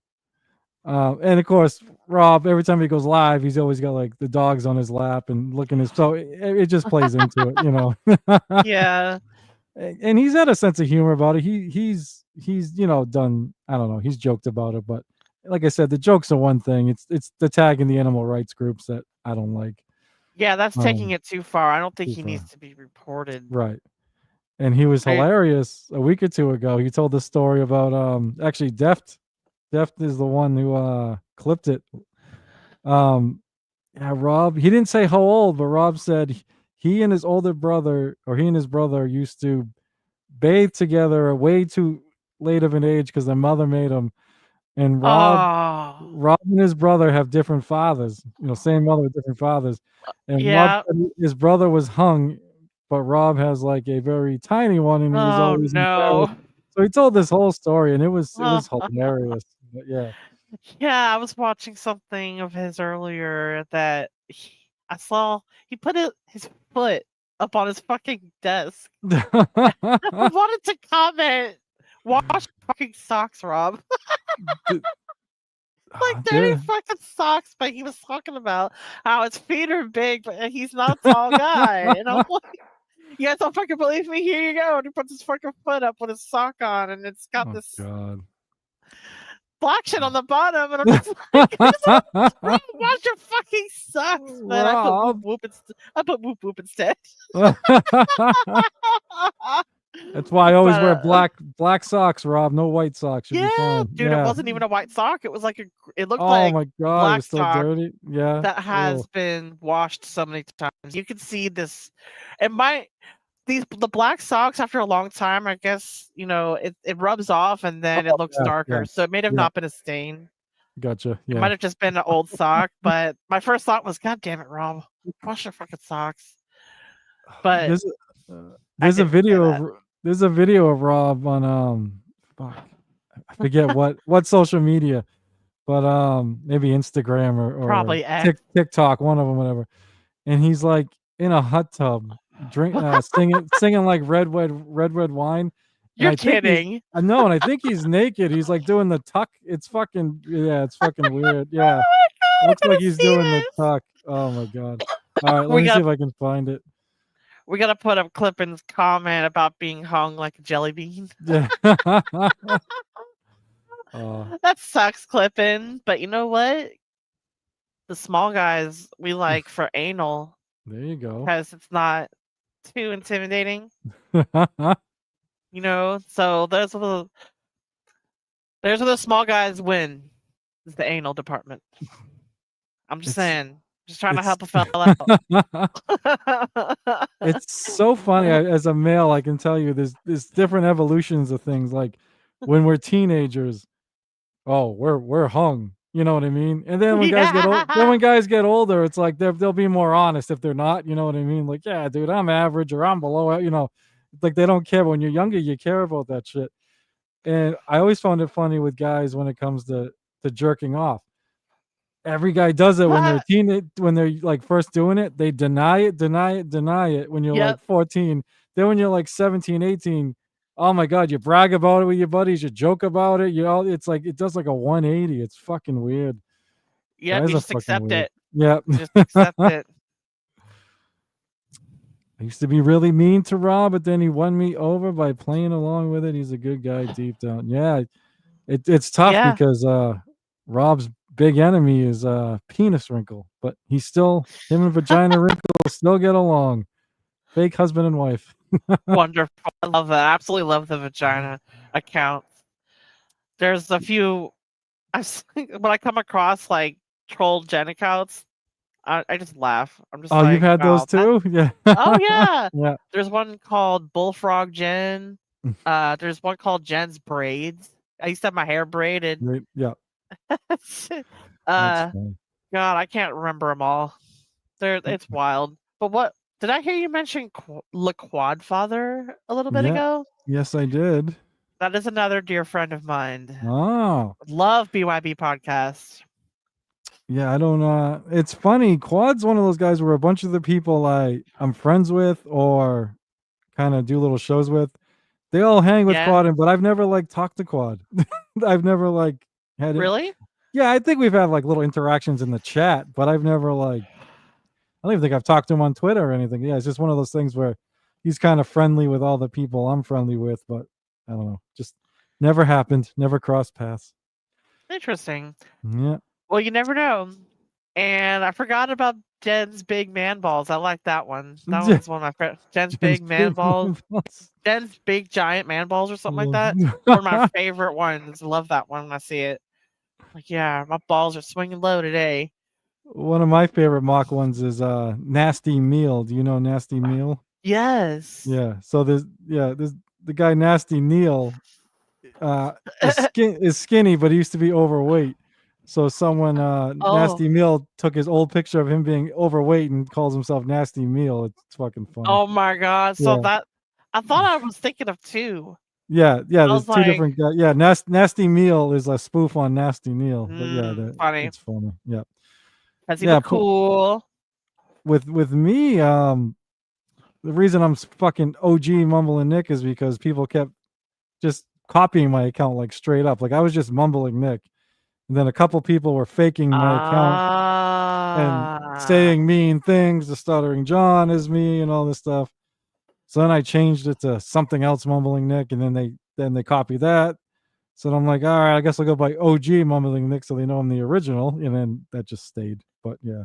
And of course, Rob, every time he goes live, he's always got like the dogs on his lap and looking so it just plays into it, Yeah. And he's had a sense of humor about it. He's done, I don't know, he's joked about it, but like I said, the jokes are one thing. It's the tag in the animal rights groups that I don't like. Yeah, that's taking it too far. I don't think he needs to be reported. Right. And he was hilarious a week or two ago. He told the story about actually Deft is the one who clipped it. Yeah, Rob, he didn't say how old, but Rob said he and his brother used to bathed together way too late of an age because their mother made them. And Oh, Rob and his brother have different fathers. Same mother with different fathers. And Rob yeah. said his brother was hung, but Rob has like a very tiny one, and he was Oh always embarrassed. no. So he told this whole story, and it was Oh, hilarious. But yeah. yeah, I was watching something of his earlier that I saw he put his foot up on his fucking desk. I wanted to comment, wash your fucking socks, Rob. Like dirty Yeah. fucking socks, but he was talking about how his feet are big, but he's not a tall guy. And I'm like, you guys don't fucking believe me? Here you go. And he puts his fucking foot up with his sock on, and it's got Oh this God. black shit on the bottom. And I'm just like, Rob, wash your fucking socks. But I put whoop Rob. whoop instead. I put whoop whoop instead. That's why I always But, wear black socks, Rob. No white socks. Should be yeah, fine. dude, it Yeah. wasn't even a white sock. It was like it looked Oh like my God, it black was still sock dirty. Yeah. that has Oh. been washed so many times. You can see this. And the black socks after a long time, I guess, it rubs off and then it looks Yeah, darker. yeah, So it may have yeah. not been a stain. Gotcha. It Yeah. might have just been an old sock, but my first thought was, God damn it, Rob, wash your fucking socks. But There's I there's a didn't say video that. of there's a video of Rob on fuck, I forget what social media, but maybe Instagram or Probably X. TikTok, one of them, whatever. And he's like in a hot tub, singing like red wine. And You're I think kidding. I know, and I think he's naked. He's like doing the tuck. It's fucking weird. Yeah, Oh my looks God, I like gotta he's see doing the this. tuck. Oh my God. All right, let We me see gotta if I can find it. we gotta put a clip in comment about being hung like a jelly bean. Yeah. That sucks, clipping. But you know what? The small guys we like for anal There you go. because it's not too intimidating. So there's where the small guys win. Is the anal department. I'm just saying. Just trying to help a fella out. It's so funny. As a male, I can tell you there's different evolutions of things. Like when we're teenagers, oh, we're hung. You know what I mean? And then when guys get older, it's like they'll be more honest if they're not. You know what I mean? Like, yeah, dude, I'm average or I'm below. It's like they don't care. But when you're younger, you care about that shit. And I always found it funny with guys when it comes to jerking off. Every guy does it when they're like first doing it. They deny it when you're like Yep. 14. Then when you're like 17, 18, oh my God, you brag about it with your buddies, you joke about it. It's like it does like a 180. It's fucking weird. Yep, Guys you are just fucking accept weird. it. Yeah. Just accept it. I used to be really mean to Rob, but then he won me over by playing along with it. He's a good guy deep down. Yeah. It's tough Yeah. because Rob's big enemy is penis wrinkle, but him and vagina wrinkle still get along. Fake husband and wife. Wonderful. I love that. I absolutely love the vagina account. There's a few when I come across like troll Jen accounts, I just laugh. I'm just Oh, like, you've had wow, those too? Yeah. oh yeah. Yeah. There's one called Bullfrog Jen. There's one called Jen's Braids. I used to have my hair braided. Right. Yeah. That's God, funny. I can't remember them all. It's wild. But what did I hear you mention Le Quadfather a little bit Yeah. ago? Yes, I did. That is another dear friend of mine. Oh. Love BYB podcast. Yeah, I don't it's funny. Quad's one of those guys where a bunch of the people I'm friends with or kind of do little shows with, they all hang with Yeah. Quad, but I've never like talked to Quad. I've never like had it. Really? Yeah, I think we've had like little interactions in the chat, but I've never like I don't even think I've talked to him on Twitter or anything. Yeah, it's just one of those things where he's kind of friendly with all the people I'm friendly with, but I don't know. Just never happened, never crossed paths. Interesting. Yeah. Well, you never know. And I forgot about Jen's big man balls. I like that one. That one's one of my favorite. Jen's big man balls. Jen's big giant man balls or something like that. One of my favorite ones. Love that one when I see it. Like, yeah, my balls are swinging low today. One of my favorite mock ones is Nasty Meal. Do you know Nasty Meal? Yes. Yeah. So there's the guy Nasty Neil is skinny, but he used to be overweight. So someone Oh, Nasty Meal took his old picture of him being overweight and calls himself Nasty Meal. It's fucking funny. oh my God. So Yeah. that I thought I was thinking of two. Yeah, I there's was two like, different guys. Yeah, Nasty Meal is a spoof on Nasty Neil, but yeah, funny. it's funny. Yeah. Cause he Yeah, looked cool. with me, the reason I'm fucking OG Mumbling Nick is because people kept just copying my account like straight up. Like I was just Mumbling Nick, and then a couple people were faking my account and Ah, saying mean things. The Stuttering John is me and all this stuff. So then I changed it to something else, Mumbling Nick, and then they copied that. So I'm like, all right, I guess I'll go by OG Mumbling Nick so they know I'm the original, and then that just stayed. But yeah,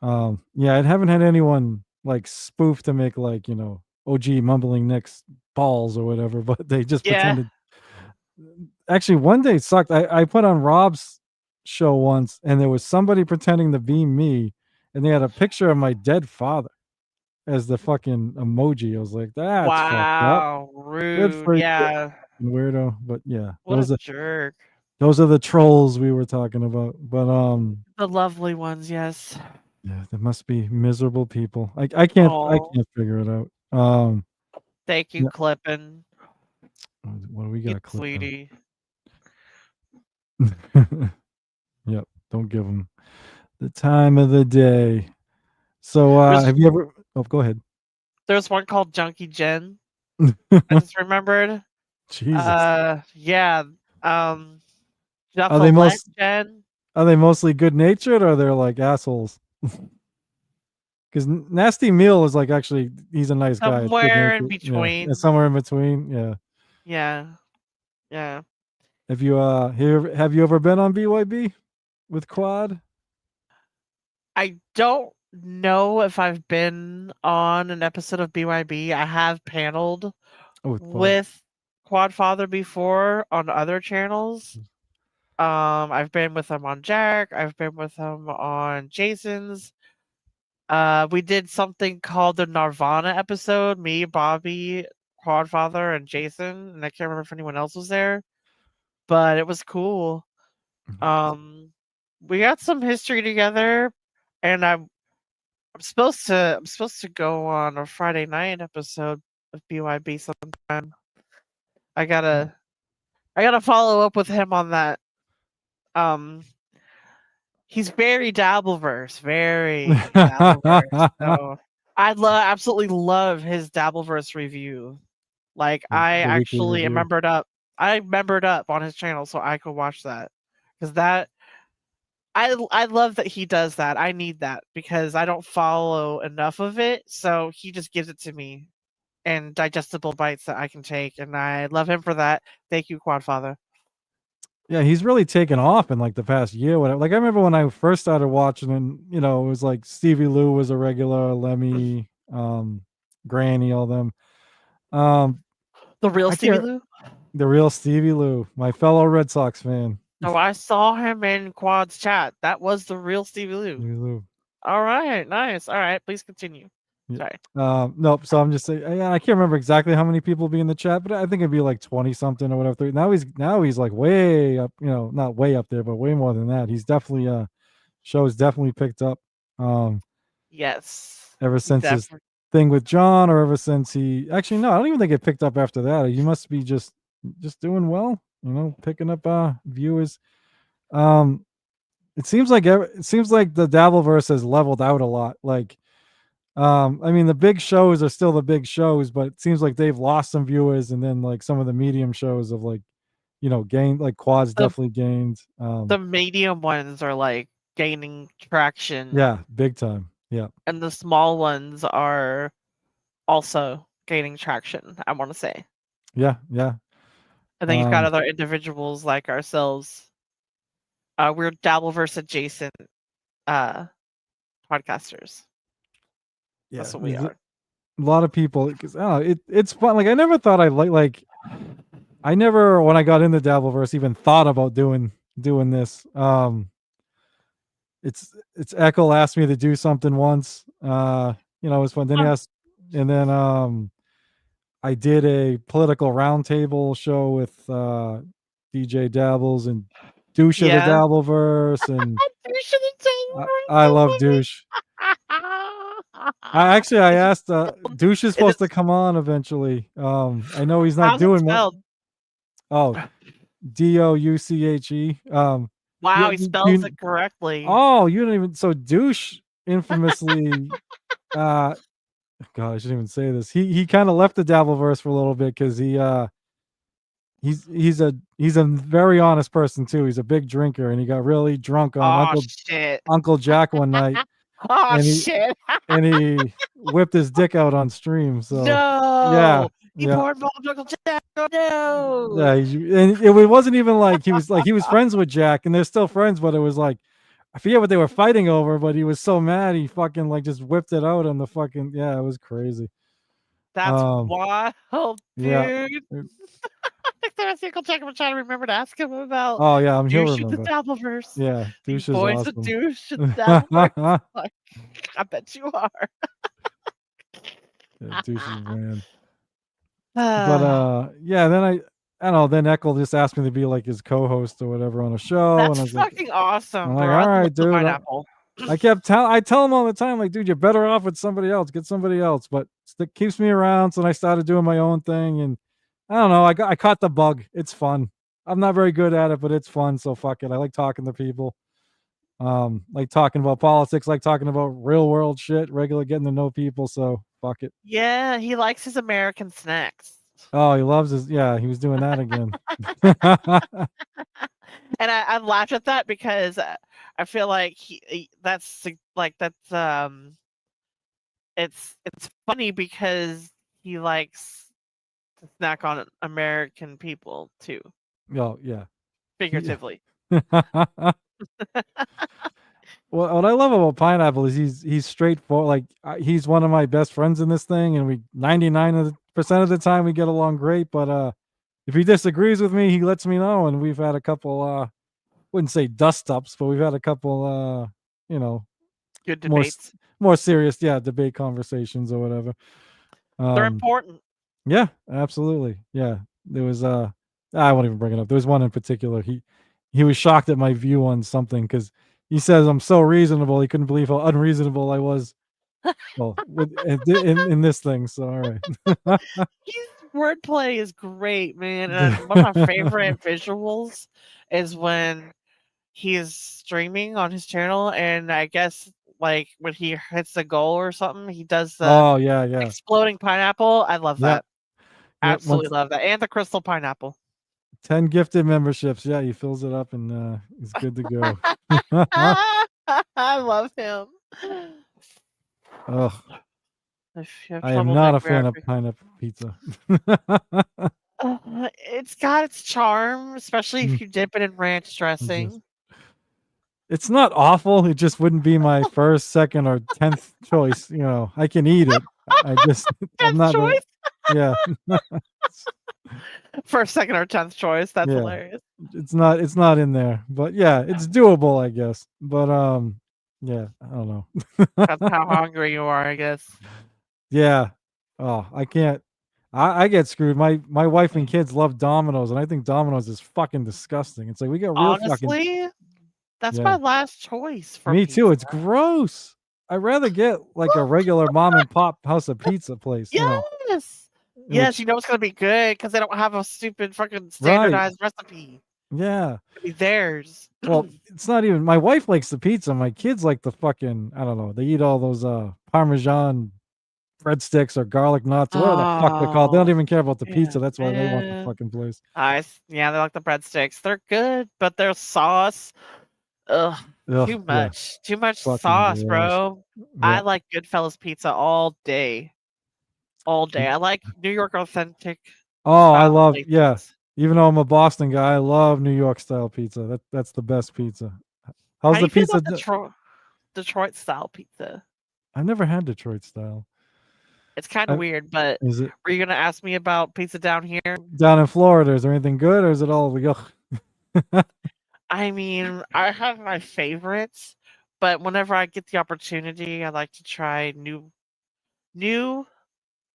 yeah, I haven't had anyone like spoof to make like OG Mumbling Nick's balls or whatever, but they just yeah. pretended. Actually, one day it sucked. I put on Rob's show once, and there was somebody pretending to be me, and they had a picture of my dead father as the fucking emoji. I was like, that's fucked up. Wow, Good rude. for you, Yeah. weirdo. But yeah, What a jerk. those are the trolls we were talking about. But The lovely ones, yes. yeah, there must be miserable people. I Oh, can't figure it out. thank you, Yeah, Clippin'. what do we You got clipped on? sweetie. Yep, don't give them the time of the day. So There's have you ever? Oh, go ahead. there's one called Junkie Jen. I just remembered. Jesus, Yeah. Um, are they Juggalette most Jen. are they mostly good natured or they're like assholes? Because Nasty Meal is like actually he's a nice guy. It's good Somewhere in natured. Yeah, it's between. somewhere in between. Yeah. Yeah. Yeah. Have you ever been on BYB with Quad? I don't know if I've been on an episode of BYB. I have paneled Oh, with Quad. with Quadfather before on other channels. I've been with him on Jack. I've been with him on Jason's. We did something called the Nirvana episode. Me, Bobby, Quadfather, and Jason. And I can't remember if anyone else was there, but it was cool. We got some history together, and I'm supposed to go on a Friday night episode of BYB sometime. I gotta I gotta follow up with him on that. Um, he's very Dabbleverse, very Dabbleverse. So absolutely love his Dabbleverse review. Like I The weekly actually am review. membered up. I membered up on his channel so I could watch that because I love that he does that. I need that because I don't follow enough of it. So he just gives it to me in digestible bites that I can take, and I love him for that. Thank you, Quadfather. Yeah, he's really taken off in like the past year. Whatever. Like I remember when I first started watching, and it was like Stevie Lou was a regular, Lemmy, Granny, all them. Um, The real I Stevie can't. Lou. The real Stevie Lou, my fellow Red Sox fan. No, I saw him in Quad's chat. That was the real Stevie Lou. Stevie Lou. All right, nice. All right, please continue. Yeah. Sorry. Nope. So I'm just saying. Yeah, I can't remember exactly how many people be in the chat, but I think it'd be like 20 something or whatever. Now he's like way up. Not way up there, but way more than that. He's definitely show's definitely picked up. Yes. Ever since his Definitely. thing with John, or ever since he actually no, I don't even think it picked up after that. You must be just doing well. Picking up viewers. Um, it seems like the Dabbleverse has leveled out a lot. Like. I mean, the big shows are still the big shows, but it seems like they've lost some viewers, and then like some of the medium shows have like, gained. Like Quad's The definitely gained. the medium ones are like gaining traction, Yeah, big time. Yeah, and the small ones are also gaining traction. I want to say, yeah, yeah. and then you've got Um, other individuals like ourselves. We're Dabbleverse adjacent uh podcasters. yeah. That's what we There's a are. lot of people because it's fun. Like I never thought I like. I never when I got into Dabbleverse even thought about doing this. It's Echo asked me to do something once. It was fun. Then he Huh. asked, and then I did a political roundtable show with DJ Dabbles and Douche of the Yeah. Dabbleverse, and You should I love Douche. I Is it asked Douche is is supposed it to come on eventually. I know he's not how's it doing much. spelled? Oh, Douche. Wow, Yeah, he spells it correctly. oh, you don't even. So Douche infamously, God, I shouldn't even say this. He kind of left the Dabbleverse for a little bit because he's a very honest person too. He's a big drinker, and he got really drunk on Oh shit. Uncle Jack one night, Oh and shit. he whipped his dick out on stream. So yeah, No. He yeah. poured Bob Uncle Jack. Oh no. Yeah, and it wasn't even like he was friends with Jack, and they're still friends, but it was like I forget what they were fighting over, but he was so mad he fucking like just whipped it out on the fucking yeah, it was crazy. That's Um, wild, yeah. dude. I think that's Uncle Jack. I'm trying to remember to ask him about Oh yeah, he'll douche in the remember. Dabbleverse. Yeah, You douche is boys a awesome. douche in the Dabbleverse. Like, I bet you are. Yeah, douche is man. But yeah, then I don't know. Then Eckel just asked me to be like his co-host or whatever on a show, and That's I was like, fucking awesome, I'm like, bro. I all love right, the dude. pineapple. I tell him all the time, like, dude, you're better off with somebody else. Get somebody else. But it keeps me around. So I started doing my own thing, and I don't know. I caught the bug. It's fun. I'm not very good at it, but it's fun. So fuck it. I like talking to people. Like talking about politics, like talking about real world shit, regular getting to know people. So fuck it. Yeah, he likes his American snacks. Oh, he loves his. Yeah, he was doing that again. And I laughed at that because I feel like that's like it's funny because he likes to snack on American people too, Oh yeah. figuratively. Well, what I love about Pineapple is he's straightforward. Like he's one of my best friends in this thing, and we 99% of the time we get along great. But if he disagrees with me, he lets me know, and we've had a couple. Wouldn't say dust ups, but we've had a couple. You know, Good more debates. more serious, yeah, debate conversations or whatever. They're Um, important. yeah, absolutely. Yeah, there was I won't even bring it up. There was one in particular. He was shocked at my view on something because he says I'm so reasonable. He couldn't believe how unreasonable I was. Well, in this thing. So all right. His wordplay is great, man. And one of my favorite visuals is when he is streaming on his channel, and I guess like when he hits a goal or something, he does the Oh yeah, yeah, exploding pineapple. I love yep, that. yep. Absolutely Once love that. And the crystal pineapple. 10 gifted memberships. Yeah, he fills it up and he's good to go. I love him. Ugh, If you have I am trouble not Nick a fan of reacting. pineapple pizza. It's got its charm, especially if Mm, you dip it in ranch it just dressing. it's not awful. It just wouldn't be my first, second, or 10th choice. You know, I can eat it. I just I'm 10th not very choice? yeah. First, second, or 10th choice. That's Yeah. hilarious. It's not in there. But yeah, it's doable, I guess. But yeah, I don't know. That's how hungry you are, I guess. Yeah. Oh, I can't. I get screwed. My wife and kids love Domino's, and I think Domino's is fucking disgusting. It's like we got real fucking Honestly, that's my yeah. last choice for Me too. pizza. It's gross. I'd rather get like a regular mom and pop house of pizza place, you know. Yes! Yes, Which you know it's gonna be good because they don't have a stupid fucking right. standardized recipe. Yeah. It'll be theirs. Well, it's not even my wife likes the pizza. My kids like the fucking I don't know. They eat all those Parmesan breadsticks or garlic nuts or whatever the fuck they're called. They don't Oh, even care about the yeah, pizza. That's why they want the man. fucking place. Yeah, they like the breadsticks. They're good, but their sauce, ugh, Ugh, too yeah. much. Too much Fucking sauce, gross. bro. I Yeah. like Goodfellas pizza all day. All day. I like New York authentic Oh, I style love yeah. places. Even though I'm a Boston guy, I love New York style pizza. That's the best pizza. How How's do the you feel pizza? about Detroit style pizza? I've never had Detroit style. It's kind of weird, but Is it were you gonna ask me about pizza down here? down in Florida? Is there anything good, or is it all ugh? I mean, I have my favorites, but whenever I get the opportunity, I like to try new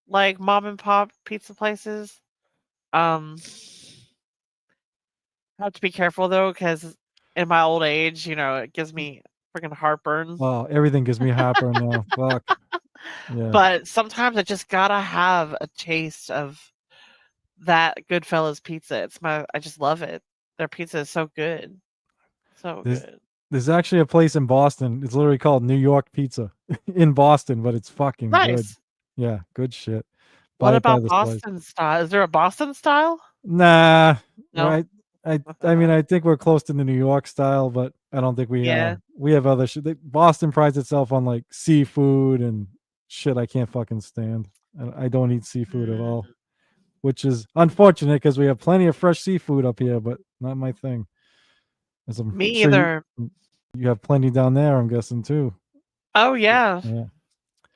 like mom and pop pizza places. Um, I have to be careful though, because in my old age, it gives me freaking heartburn. Oh, everything gives me heartburn now. Fuck. Yeah. But sometimes I just gotta have a taste of that Goodfellas pizza. I just love it. Their pizza is so good. So There's good. there's actually a place in Boston. It's literally called New York Pizza in Boston, but it's fucking good. Nice. Yeah, good shit. What Buy it by about this place. Boston style? Is there a Boston style? Nah, No. right. I mean, I think we're close to the New York style, but I don't think Yeah. we have other shit. Boston prides itself on like seafood and shit I can't fucking stand. I don't eat seafood at all, Mm, which is unfortunate because we have plenty of fresh seafood up here, but not my thing. As I'm me sure either. you have plenty down there, I'm guessing too. Oh yeah. Yeah.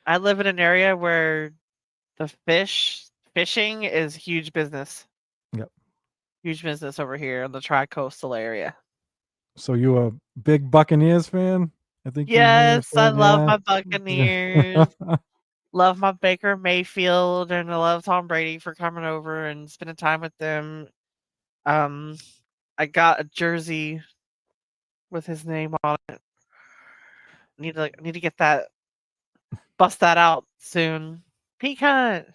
I live in an area where the fishing is huge business. Yep. Huge business over here in the tri-coastal area. So you a big Buccaneers fan? I think you may have Yes, I said, love yeah. my Buccaneers. Love my Baker Mayfield, and I love Tom Brady for coming over and spending time with them. Um, I got a jersey with his name on it. Need to get that, bust that out soon. Pecan.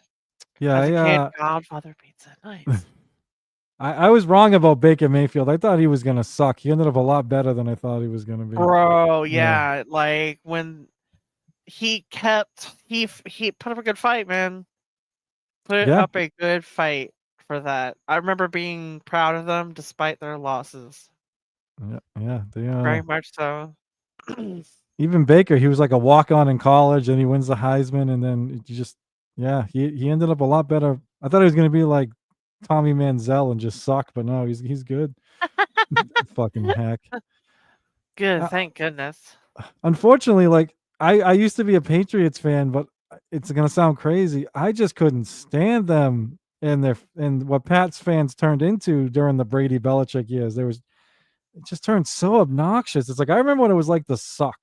Yeah, As a kid, Godfather pizza. Nice. I was wrong about Baker Mayfield. I thought he was gonna suck. He ended up a lot better than I thought he was gonna be. Bro, Yeah. yeah, like when he put up a good fight, man. Put Yeah. up a good fight for that. I remember being proud of them despite their losses. Yeah. Yeah. Very much so. Even Baker, he was like a walk on in college and he wins the Heisman and then you just he ended up a lot better. I thought he was gonna be like Tommy Manziel and just suck, but no, he's good. Fucking hack. Good, Uh, thank goodness. Unfortunately, like I used to be a Patriots fan, but it's gonna sound crazy. I just couldn't stand them and what Pats fans turned into during the Brady Belichick years. It just turned so obnoxious. It's like I remember when it was like the suck.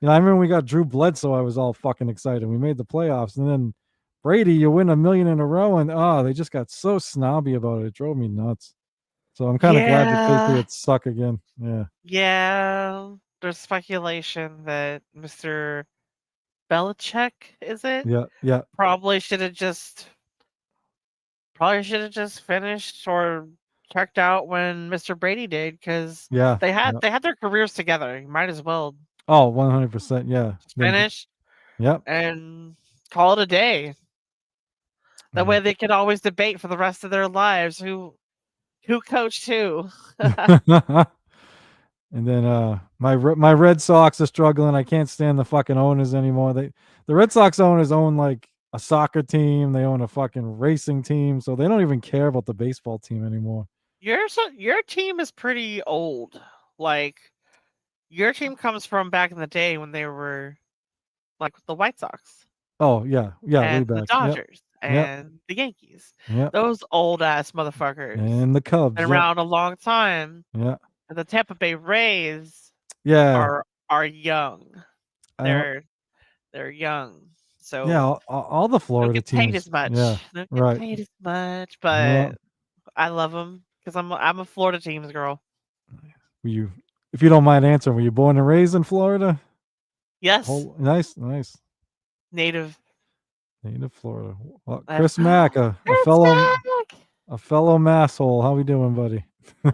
I remember we got Drew Bledsoe. I was all fucking excited. We made the playoffs, and then Brady, you win a million in a row, and they just got so snobby about it. It drove me nuts. So I'm kind of glad the Yeah, Patriots suck again. Yeah. yeah. There's speculation that Mr. Belichick, is it? Yeah. Yeah. Probably should have just finished or checked out when Mr. Brady did, because Yeah. they had Yeah. they had their careers together. You might as well Oh, 100%. Yeah. just Then, finish yep. and call it a day. That way they could always debate for the rest of their lives who coached who. And then my Red Sox are struggling. I can't stand the fucking owners anymore. The Red Sox owners own like a soccer team. They own a fucking racing team, so they don't even care about the baseball team anymore. Your team is pretty old. Like, your team comes from back in the day when they were like the White Sox Oh yeah, yeah, way and the back. Yep, Dodgers yep, and the Yankees. yep. Those old ass motherfuckers And the Cubs. been Yep, around a long time. yeah, And the Tampa Bay Rays yeah. are young. I don't. They're young. Yeah, So all the don't Florida get paid as teams. Yeah, much. Don't get right. paid as much, Well, but I love them because I'm a Florida teams girl. were you, if you don't mind answering, were you born and raised in Florida? Yes, Nice, nice. native. Native Florida. Well, Uh, Chris Mack, It's a fellow masshole. How we doing, buddy?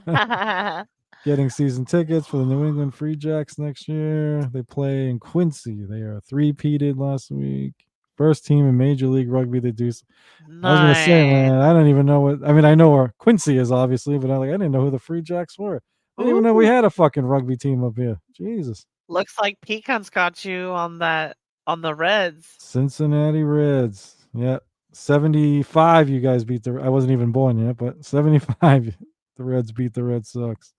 back. Getting season tickets for the New England Free Jacks next year. They play in Quincy. They are three-peated last week. First team in Major League Rugby to do. I was gonna say, Nice. man, I don't even know what. I mean, I know where Quincy is, obviously, but I didn't know who the Free Jacks were. I didn't even know we Ooh, had a fucking rugby team up here. Jesus. looks like Pecan's got you on the Reds. Cincinnati Reds. Yeah. 75, you guys beat the. I wasn't even born yet, but 75, the Reds beat the Red Sox.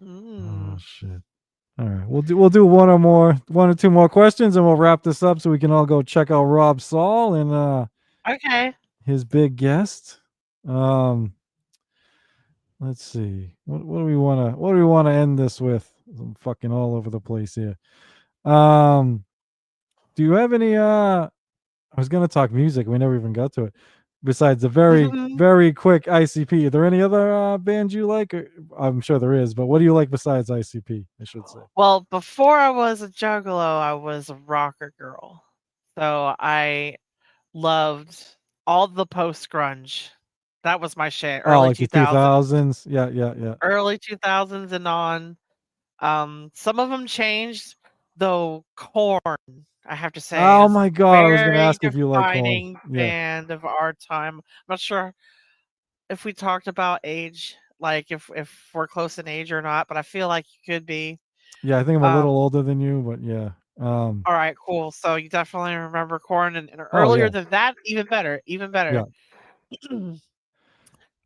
Oh Mm, shit. All right, we'll do one or two more questions, and we'll wrap this up so we can all go check out Rob Saul and okay. his big guest. Um, let's see, what do we wanna end this with? I'm fucking all over the place here. Do you have any I was gonna talk music. We never even got to it. Besides the very, very quick ICP, are there any other bands you like? I'm sure there is, but what do you like besides ICP? I should say. Well, before I was a juggalo, I was a rocker girl. So I loved all the post grunge. That was my shit. Oh, Early like the 2000s, 2000s. Yeah, yeah, yeah. early 2000s and on. Some of them changed, though. Corn, I have to say, Oh is my god, I was gonna very ask if you like Korn. defining Yeah, band of our time. I'm not sure if we talked about age, like if we're close in age or not, but I feel like you could be. yeah. I think I'm a little Um, older than you, but yeah. all right, cool. So you definitely remember Corn, and Oh earlier yeah, than that, even better, even yeah. better.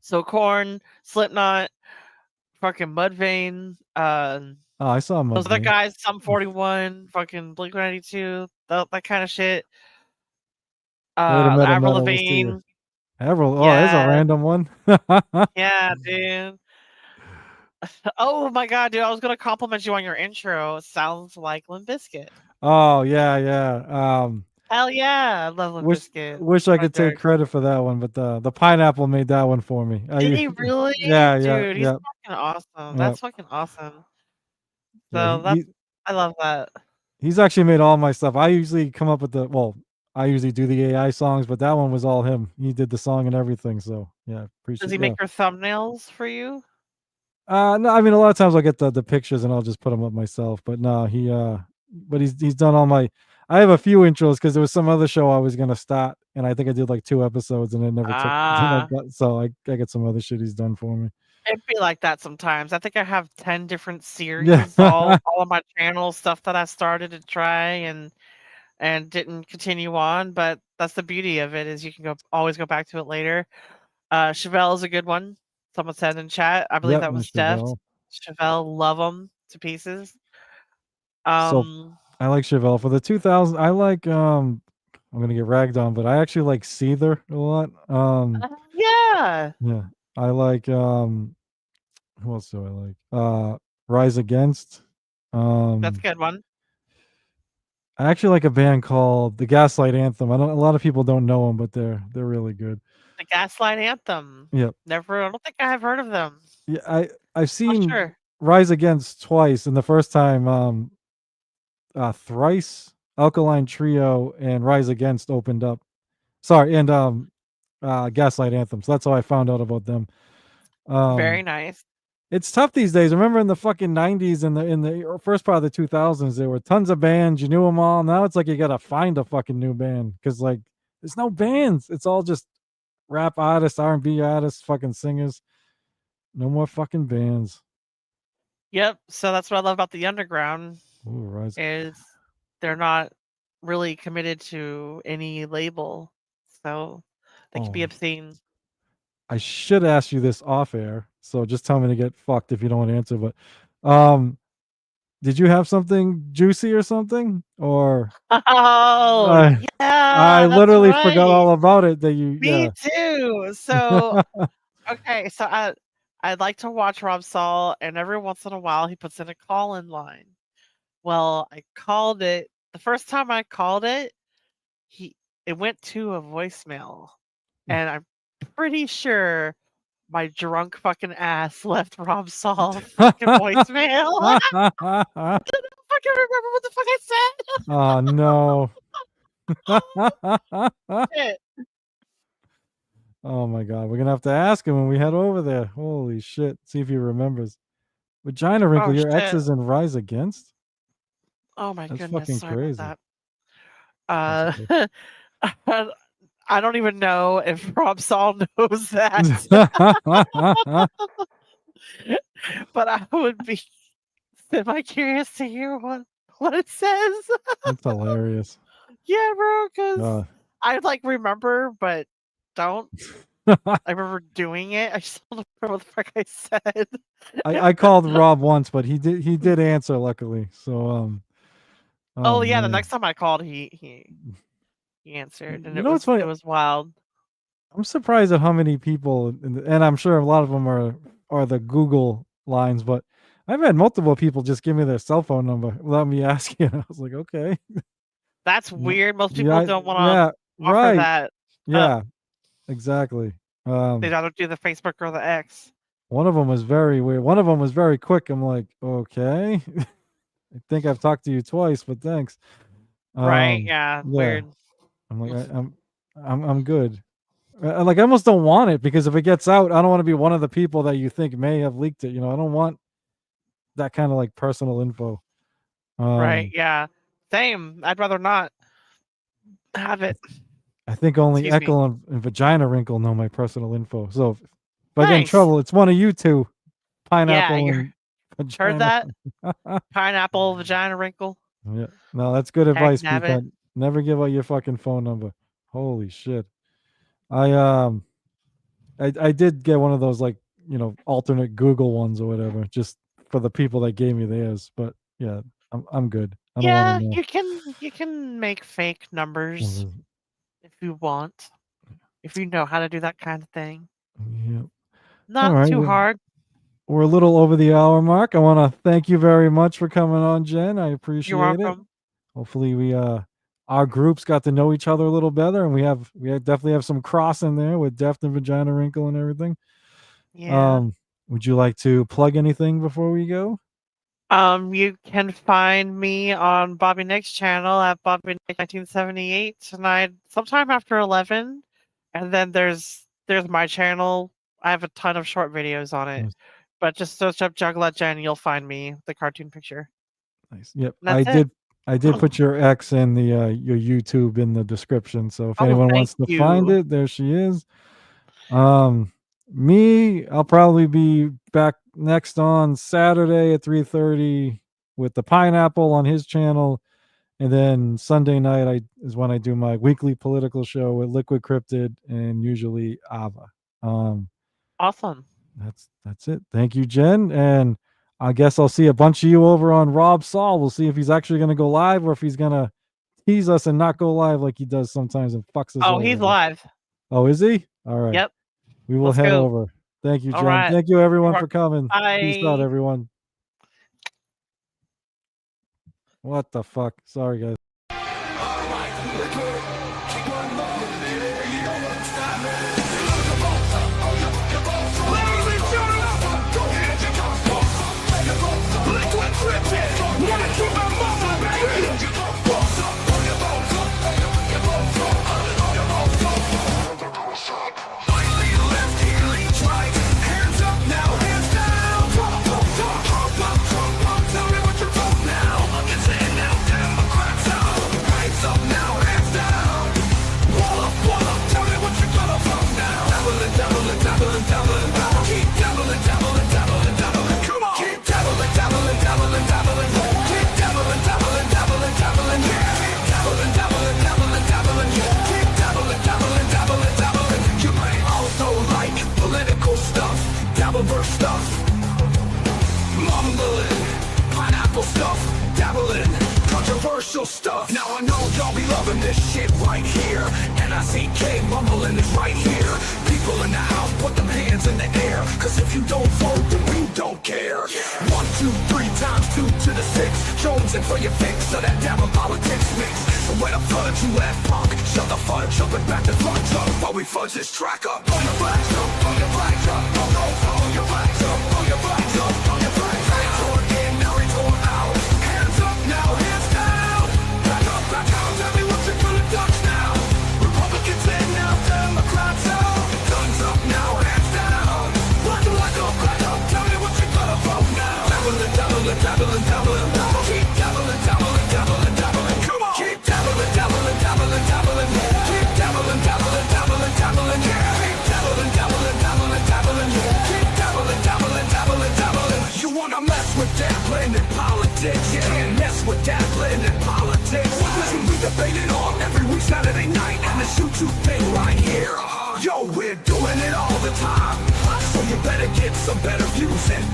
So Corn, Slipknot, fucking Mudvayne, Oh, I saw those other Mudvayne. guys, Sum 41, fucking Blink-182, that kind of shit. Might have met him Avril that I will see you. Lavigne, Avril. Oh, there's a yeah, random one. yeah, dude. Oh my god, dude, I was gonna compliment you on your intro. It sounds like Limp Bizkit. Oh yeah, yeah. Hell yeah, I love Limp Wish Bizkit. wish I My could take dirt. credit for that one, but the pineapple made that one for me. Did he really? Yeah, yeah, Dude, he's yeah, fucking awesome. yeah, That's fucking awesome. yeah. So that's I love that. He's actually made all my stuff. I usually come up with I usually do the AI songs, but that one was all him. He did the song and everything. So yeah, Does appreciate. he Yeah. make your thumbnails for you? No, I mean a lot of times I'll get the pictures and I'll just put them up myself. But no, but he's done all my. I have a few intros because there was some other show I was gonna start, and I think I did like 2 episodes and it never took. Ah, So I get some other shit he's done for me. it'd be like that sometimes. I think I have 10 different Yeah. series, all of my channels, stuff that I started to try and didn't continue on, but that's the beauty of it is you can always go back to it later. Chevelle is a good one. Someone said in chat. I believe Yep, that was Miss Steph. Chevelle. Chevelle, love them to pieces. So Um, I like Chevelle for the 2000. I like I'm gonna get ragged on, but I actually like Seether a lot. yeah, Yeah, I like who else do I like? Rise Against. that's a Um, good one. I actually like a band called the Gaslight Anthem. I don't. A lot of people don't know them, but they're really good. The Gaslight Anthem. Yep. Never. I don't think I have heard of them. Yeah, I've Not seen sure. Rise Against twice, and the first time Thrice, Alkaline Trio, and Rise Against opened up. Sorry, and Gaslight Anthem. So that's how I found out about them. Very Um, nice. it's tough these days. Remember in the fucking 90s and in the first part of the 2000s, there were tons of bands. You knew them all. Now it's like you gotta find a fucking new band because like there's no bands. It's all just rap artists, R&B artists, fucking singers. No more fucking bands. Yep. So that's what I love about the underground Ooh, Rise. is they're not really committed to any label, so they can be Oh, obscene. I should ask you this off air. So just tell me to get fucked if you don't want to answer. But um, did you have something juicy or something? Or Oh I I yeah, that's literally forgot right. all about it that you Me yeah. too. So okay, so I'd like to watch Rob Saul, and every once in a while he puts in a call-in line. Well, I called it the first time I called it, he it went to a voicemail, and I'm pretty sure my drunk fucking ass left Rob Saul a fucking voicemail. I don't fucking remember what the fuck I said. Oh no. Shit. Oh my god. We're gonna have to ask him when we head over there. Holy shit. See if he remembers. Vagina Wrinkle, Oh your ex shit. is in Rise Against? Oh my That's goodness. fucking Sorry about crazy. that. That's Uh okay. I don't even know if Rob Saul knows that. But I would be semi-curious to hear what it says. That's hilarious. Yeah, bro, because Uh, I, like, remember, but don't. I remember doing it. I just don't remember what the fuck I said. I called Rob once, but he did answer luckily. So oh Oh, yeah, the man. next time I called, he answered, and You know what's it funny? was wild. I'm surprised at how many people, and I'm sure a lot of them are the Google lines, but I've had multiple people just give me their cell phone number without me asking. I was like, okay, That's weird. Most people yeah, don't wanna yeah. offer Right. that. Yeah. Exactly. They don't do the Facebook or the X. One of them was very weird. One of them was very quick. I'm like, okay. I think I've talked to you twice, but thanks. Right? Yeah. Yeah. Weird. I'm like, I'm good. Like, I almost don't want it because if it gets out, I don't want to be one of the people that you think may have leaked it. You know, I don't want that kind of like personal info. Right? Yeah. Same. I'd rather not have it. I think only Excuse me. Echo and Vagina Wrinkle know my personal info. So if I get in Nice. trouble, it's one of you two, Yeah, Pineapple you and Vagina. heard that? Pineapple, vagina wrinkle. Yeah, no, that's good Heck advice, nabbit. Peacock. Never give out your fucking phone number. Holy shit. I did get one of those, like, you know, alternate Google ones or whatever, just for the people that gave me theirs. But yeah, I'm good. I don't Yeah, want to know. you can make fake numbers if you want. If you know how to do that kind of thing. Yeah. All Not right. too hard. We're a little over the hour mark. I want to thank you very much for coming on, Jen. I appreciate You're it. welcome. Hopefully we our groups got to know each other a little better, and we definitely have some cross in there with Deft and Vagina Wrinkle and everything. Yeah. Would you like to plug anything before we go? You can find me on Bobby Nick's channel at Bobby Nick 1978 tonight, sometime after 11. And then there's my channel. I have a ton of short videos on it. Nice. But just search up Juggalette Jen, you'll find me, the cartoon picture. Nice. Yep. And that's it. I did put your X and the your YouTube in the description. So if anyone wants to find it, there she is. Me, I'll probably be back next on Saturday at 3:30 with the Pineapple on his channel, and then Sunday night is when I do my weekly political show with Liquid Cryptid and usually Ava. Awesome. That's it. Thank you, Jen, and I guess I'll see a bunch of you over on Rob Saul. We'll see if he's actually going to go live or if he's going to tease us and not go live like he does sometimes and fucks us over. Oh, he's live. Oh, is he? All right. Yep. We will head over. Thank you, Jen. Right. Thank you, everyone, for coming. Bye. Peace out, everyone. What the fuck? Sorry, guys. Stuff, mumbling, pineapple stuff, dabbling, controversial stuff. Now I know y'all be loving this shit right here. N-I-C-K, mumbling is right here. People in the house, put them hands in the air. Cause if you don't vote, then we don't care. 1, 2, 3 times 2 to the 6. Jonesing for your fix, so that devil politics mix. So where the fudge you at, punk? Shut the fudge up and back the fudge up while we fudge this track up. On your flags up, on your flags up, on your flags up, on your flags up, on your flags up. Retort in, now retort out. Hands up now, hands down. Back up, tell me what you're gonna touch now. Republicans in now, Democrats out. Guns up now, hands down. Black up, tell me what you're gonna vote now. Dabbling, dabbling, dabbling, dabbling. Keep dabbling, dabbling, dabbling, dabbling. Come on. Keep dabbling, dabbling, dabbling, dabbling. Keep dabbling, dabbling, dabbling, dabbling. Keep dabbling, dabbling, dabbling, dabbling. Keep dabbling, dabbling, dabbling, dabbling. You wanna mess with dabbling in politics? You can't mess with dabbling in politics. Listen, we debate it all every week Saturday night, and this YouTube thing right here. Yo, we're doing it all the time, so you better get some better views and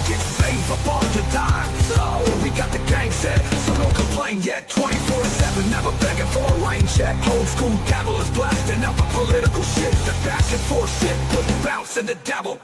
get saved up on your dime. So we got the gang set, so don't complain yet. 24/7, never begging for a rain check. Old school dabble is blasting up a political shit. The back and forth shit, put bounce in the dabble.